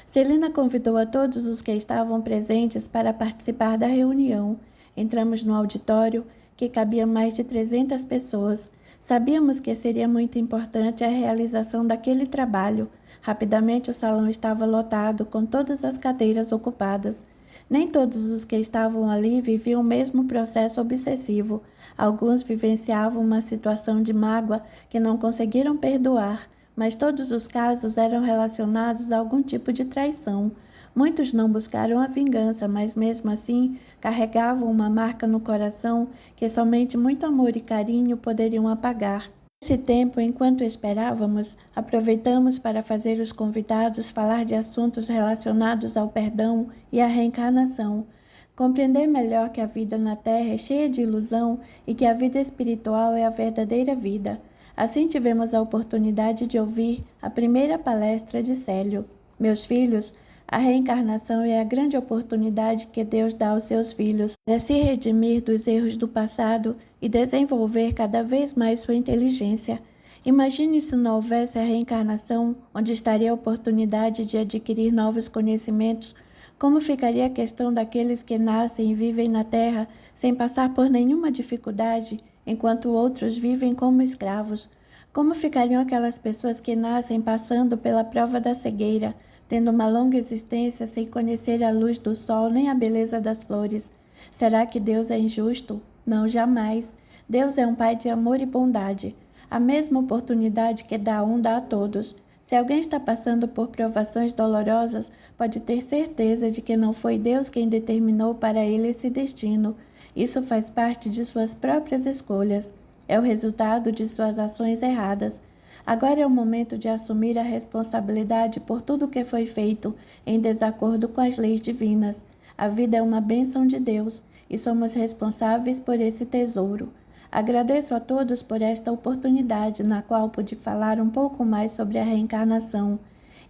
Celina convidou a todos os que estavam presentes para participar da reunião. Entramos no auditório, que cabia mais de 300 pessoas. Sabíamos que seria muito importante a realização daquele trabalho. Rapidamente o salão estava lotado, com todas as cadeiras ocupadas. Nem todos os que estavam ali viviam o mesmo processo obsessivo. Alguns vivenciavam uma situação de mágoa que não conseguiram perdoar, mas todos os casos eram relacionados a algum tipo de traição. Muitos não buscaram a vingança, mas mesmo assim carregavam uma marca no coração que somente muito amor e carinho poderiam apagar. Nesse tempo, enquanto esperávamos, aproveitamos para fazer os convidados falar de assuntos relacionados ao perdão e à reencarnação. Compreender melhor que a vida na Terra é cheia de ilusão e que a vida espiritual é a verdadeira vida. Assim tivemos a oportunidade de ouvir a primeira palestra de Célio. Meus filhos, a reencarnação é a grande oportunidade que Deus dá aos seus filhos para se redimir dos erros do passado e desenvolver cada vez mais sua inteligência. Imagine se não houvesse a reencarnação, onde estaria a oportunidade de adquirir novos conhecimentos. Como ficaria a questão daqueles que nascem e vivem na Terra sem passar por nenhuma dificuldade, enquanto outros vivem como escravos? Como ficariam aquelas pessoas que nascem passando pela prova da cegueira, tendo uma longa existência sem conhecer a luz do sol nem a beleza das flores? Será que Deus é injusto? Não, jamais. Deus é um Pai de amor e bondade. A mesma oportunidade que dá a um dá a todos. Se alguém está passando por provações dolorosas, pode ter certeza de que não foi Deus quem determinou para ele esse destino. Isso faz parte de suas próprias escolhas. É o resultado de suas ações erradas. Agora é o momento de assumir a responsabilidade por tudo que foi feito em desacordo com as leis divinas. A vida é uma bênção de Deus e somos responsáveis por esse tesouro. Agradeço a todos por esta oportunidade na qual pude falar um pouco mais sobre a reencarnação.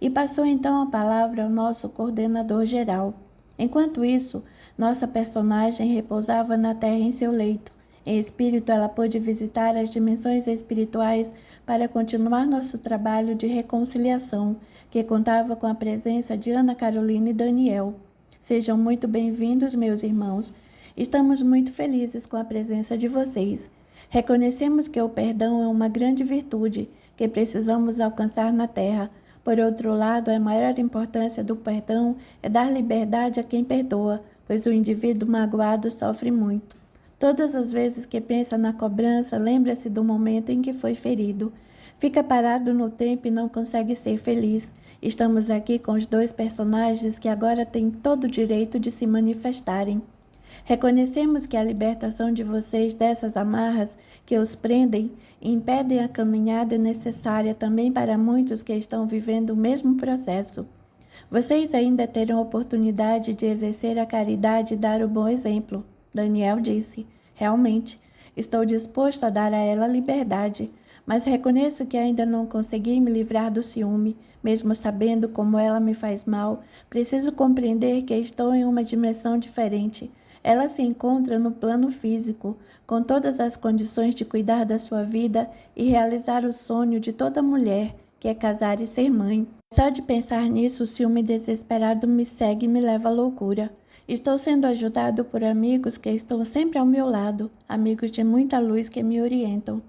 E passou então a palavra ao nosso coordenador geral. Enquanto isso, nossa personagem repousava na terra em seu leito. Em espírito, ela pôde visitar as dimensões espirituais para continuar nosso trabalho de reconciliação, que contava com a presença de Ana Carolina e Daniel. Sejam muito bem-vindos, meus irmãos. Estamos muito felizes com a presença de vocês. Reconhecemos que o perdão é uma grande virtude que precisamos alcançar na Terra. Por outro lado, a maior importância do perdão é dar liberdade a quem perdoa, pois o indivíduo magoado sofre muito. Todas as vezes que pensa na cobrança, lembra-se do momento em que foi ferido. Fica parado no tempo e não consegue ser feliz. Estamos aqui com os dois personagens que agora têm todo o direito de se manifestarem. Reconhecemos que a libertação de vocês dessas amarras que os prendem e impedem a caminhada é necessária também para muitos que estão vivendo o mesmo processo. Vocês ainda terão oportunidade de exercer a caridade e dar o bom exemplo. Daniel disse: realmente, estou disposto a dar a ela liberdade, mas reconheço que ainda não consegui me livrar do ciúme, mesmo sabendo como ela me faz mal. Preciso compreender que estou em uma dimensão diferente. Ela se encontra no plano físico, com todas as condições de cuidar da sua vida e realizar o sonho de toda mulher, que é casar e ser mãe. Só de pensar nisso, o ciúme desesperado me segue e me leva à loucura. Estou sendo ajudado por amigos que estão sempre ao meu lado, amigos de muita luz que me orientam.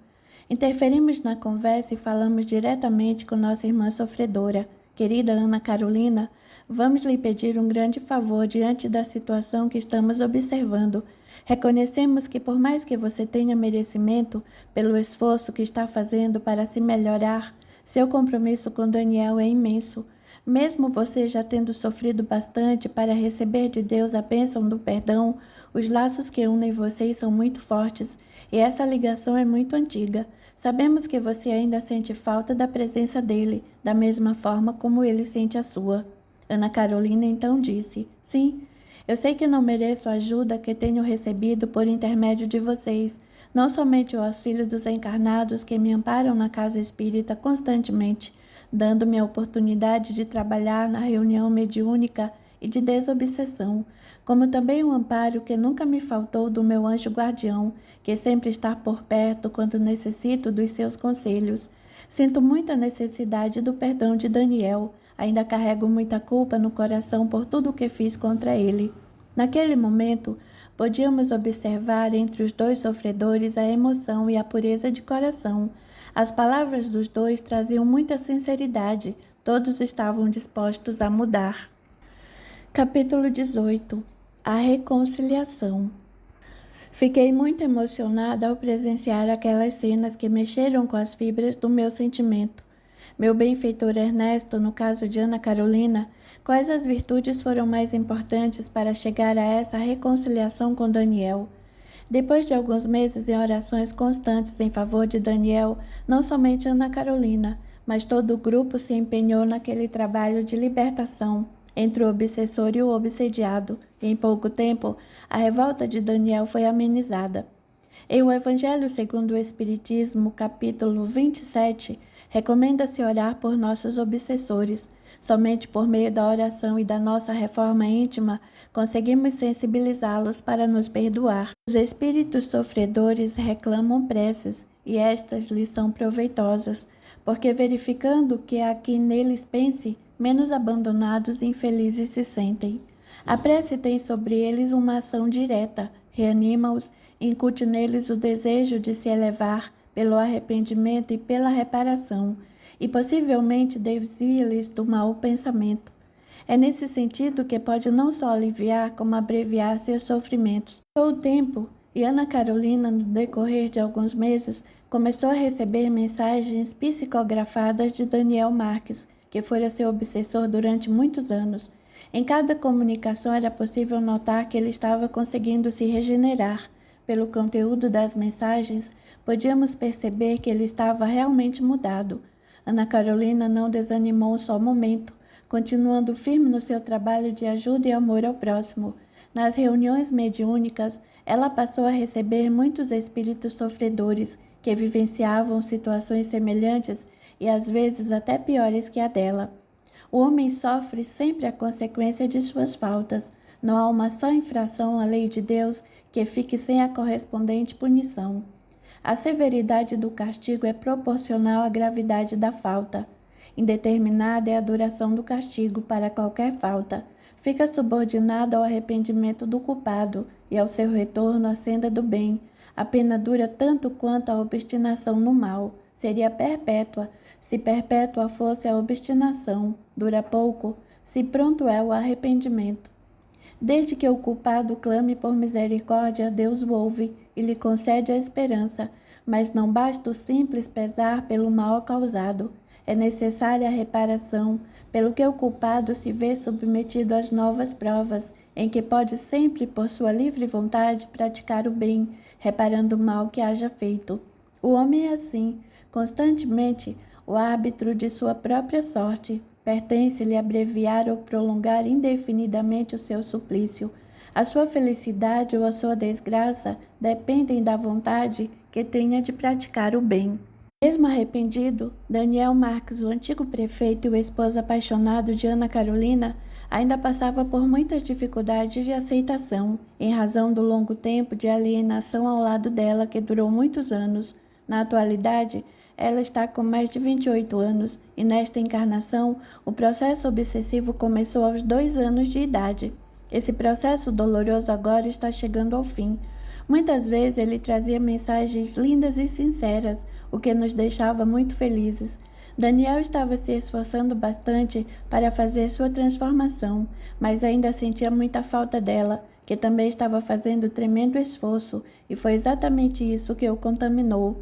Interferimos na conversa e falamos diretamente com nossa irmã sofredora. Querida Ana Carolina, vamos lhe pedir um grande favor diante da situação que estamos observando. Reconhecemos que por mais que você tenha merecimento pelo esforço que está fazendo para se melhorar, seu compromisso com Daniel é imenso. Mesmo você já tendo sofrido bastante para receber de Deus a bênção do perdão, os laços que unem vocês são muito fortes e essa ligação é muito antiga. Sabemos que você ainda sente falta da presença dele, da mesma forma como ele sente a sua. Ana Carolina então disse: sim, eu sei que não mereço a ajuda que tenho recebido por intermédio de vocês, não somente o auxílio dos encarnados que me amparam na casa espírita constantemente, dando-me a oportunidade de trabalhar na reunião mediúnica e de desobsessão, como também o amparo que nunca me faltou do meu anjo guardião, que sempre está por perto quando necessito dos seus conselhos. Sinto muita necessidade do perdão de Daniel, ainda carrego muita culpa no coração por tudo o que fiz contra ele. Naquele momento, podíamos observar entre os dois sofredores a emoção e a pureza de coração. As palavras dos dois traziam muita sinceridade, todos estavam dispostos a mudar. Capítulo 18. A reconciliação. Fiquei muito emocionada ao presenciar aquelas cenas que mexeram com as fibras do meu sentimento. Meu benfeitor Ernesto, no caso de Ana Carolina, quais as virtudes foram mais importantes para chegar a essa reconciliação com Daniel? Depois de alguns meses em orações constantes em favor de Daniel, não somente Ana Carolina, mas todo o grupo se empenhou naquele trabalho de libertação entre o obsessor e o obsediado. Em pouco tempo, a revolta de Daniel foi amenizada. Em o Evangelho segundo o Espiritismo, capítulo 27, recomenda-se orar por nossos obsessores. Somente por meio da oração e da nossa reforma íntima conseguimos sensibilizá-los para nos perdoar. Os espíritos sofredores reclamam preces, e estas lhes são proveitosas, porque verificando que há quem neles pense, menos abandonados e infelizes se sentem. A prece tem sobre eles uma ação direta, reanima-os, incute neles o desejo de se elevar pelo arrependimento e pela reparação, e possivelmente desvia-lhes do mau pensamento. É nesse sentido que pode não só aliviar, como abreviar seus sofrimentos. Com o tempo, e Ana Carolina, no decorrer de alguns meses, começou a receber mensagens psicografadas de Daniel Marques, que fora seu obsessor durante muitos anos. Em cada comunicação era possível notar que ele estava conseguindo se regenerar. Pelo conteúdo das mensagens, podíamos perceber que ele estava realmente mudado. Ana Carolina não desanimou um só momento, continuando firme no seu trabalho de ajuda e amor ao próximo. Nas reuniões mediúnicas, ela passou a receber muitos espíritos sofredores que vivenciavam situações semelhantes e às vezes até piores que a dela. O homem sofre sempre a consequência de suas faltas. Não há uma só infração à lei de Deus que fique sem a correspondente punição. A severidade do castigo é proporcional à gravidade da falta. Indeterminada é a duração do castigo para qualquer falta. Fica subordinada ao arrependimento do culpado e ao seu retorno à senda do bem. A pena dura tanto quanto a obstinação no mal. Seria perpétua, se perpétua fosse a obstinação. Dura pouco, se pronto é o arrependimento. Desde que o culpado clame por misericórdia, Deus o ouve e lhe concede a esperança, mas não basta o simples pesar pelo mal causado. É necessária a reparação, pelo que o culpado se vê submetido às novas provas, em que pode sempre, por sua livre vontade, praticar o bem, reparando o mal que haja feito. O homem é assim, constantemente, o árbitro de sua própria sorte. Pertence-lhe abreviar ou prolongar indefinidamente o seu suplício. A sua felicidade ou a sua desgraça dependem da vontade que tenha de praticar o bem. Mesmo arrependido, Daniel Marques, o antigo prefeito e o esposo apaixonado de Ana Carolina, ainda passava por muitas dificuldades de aceitação, em razão do longo tempo de alienação ao lado dela que durou muitos anos. Na atualidade, ela está com mais de 28 anos e nesta encarnação o processo obsessivo começou aos 2 anos de idade. Esse processo doloroso agora está chegando ao fim. Muitas vezes ele trazia mensagens lindas e sinceras, o que nos deixava muito felizes. Daniel estava se esforçando bastante para fazer sua transformação, mas ainda sentia muita falta dela, que também estava fazendo tremendo esforço, e foi exatamente isso que o contaminou.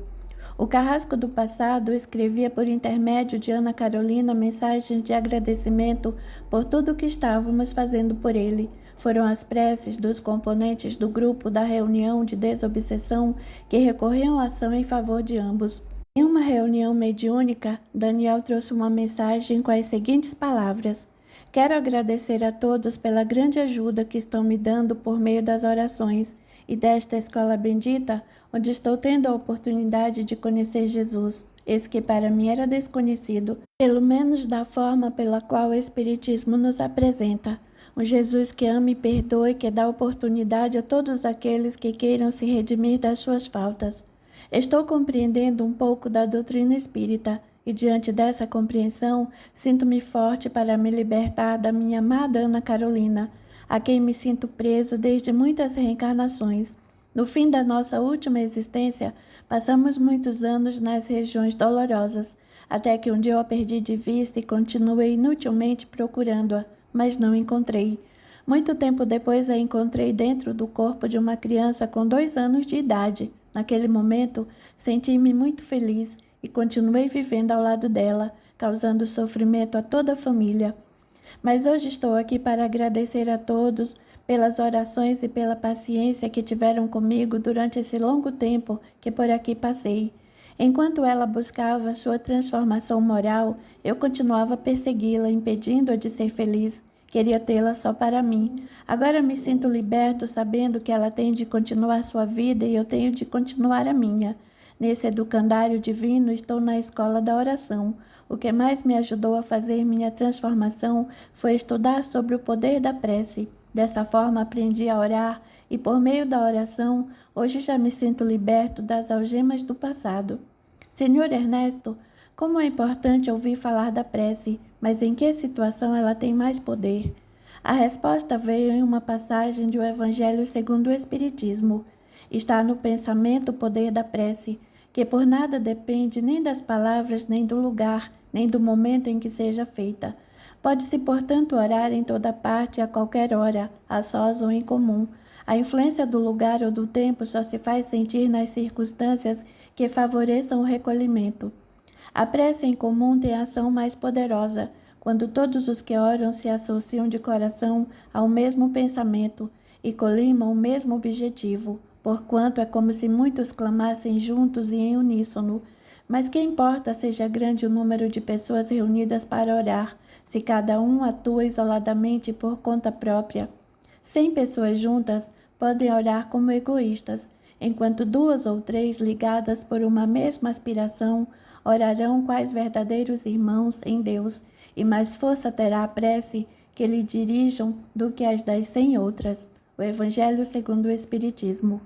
O carrasco do passado escrevia por intermédio de Ana Carolina mensagens de agradecimento por tudo o que estávamos fazendo por ele. Foram as preces dos componentes do grupo da reunião de desobsessão que recorriam à ação em favor de ambos. Em uma reunião mediúnica, Daniel trouxe uma mensagem com as seguintes palavras: quero agradecer a todos pela grande ajuda que estão me dando por meio das orações e desta escola bendita, onde estou tendo a oportunidade de conhecer Jesus, esse que para mim era desconhecido, pelo menos da forma pela qual o Espiritismo nos apresenta. Um Jesus que ama e perdoa e que dá oportunidade a todos aqueles que queiram se redimir das suas faltas. Estou compreendendo um pouco da doutrina espírita e, diante dessa compreensão, sinto-me forte para me libertar da minha amada Ana Carolina, a quem me sinto preso desde muitas reencarnações. No fim da nossa última existência, passamos muitos anos nas regiões dolorosas, até que um dia eu a perdi de vista e continuei inutilmente procurando-a, mas não encontrei. Muito tempo depois, a encontrei dentro do corpo de uma criança com 2 anos de idade. Naquele momento, senti-me muito feliz e continuei vivendo ao lado dela, causando sofrimento a toda a família. Mas hoje estou aqui para agradecer a todos pelas orações e pela paciência que tiveram comigo durante esse longo tempo que por aqui passei. Enquanto ela buscava sua transformação moral, eu continuava a persegui-la, impedindo-a de ser feliz. Queria tê-la só para mim. Agora me sinto liberto, sabendo que ela tem de continuar sua vida e eu tenho de continuar a minha. Nesse educandário divino, estou na escola da oração. O que mais me ajudou a fazer minha transformação foi estudar sobre o poder da prece. Dessa forma, aprendi a orar e, por meio da oração, hoje já me sinto liberto das algemas do passado. Senhor Ernesto, como é importante ouvir falar da prece, mas em que situação ela tem mais poder? A resposta veio em uma passagem do Evangelho segundo o Espiritismo. Está no pensamento o poder da prece, que por nada depende nem das palavras, nem do lugar, nem do momento em que seja feita. Pode-se, portanto, orar em toda parte, a qualquer hora, a sós ou em comum. A influência do lugar ou do tempo só se faz sentir nas circunstâncias que favoreçam o recolhimento. A prece em comum tem ação mais poderosa, quando todos os que oram se associam de coração ao mesmo pensamento e colimam o mesmo objetivo, porquanto é como se muitos clamassem juntos e em uníssono. Mas que importa seja grande o número de pessoas reunidas para orar, se cada um atua isoladamente por conta própria? 100 pessoas juntas podem orar como egoístas, enquanto 2 ou 3 ligadas por uma mesma aspiração orarão quais verdadeiros irmãos em Deus, e mais força terá a prece que lhe dirijam do que as das 100 outras. O Evangelho segundo o Espiritismo.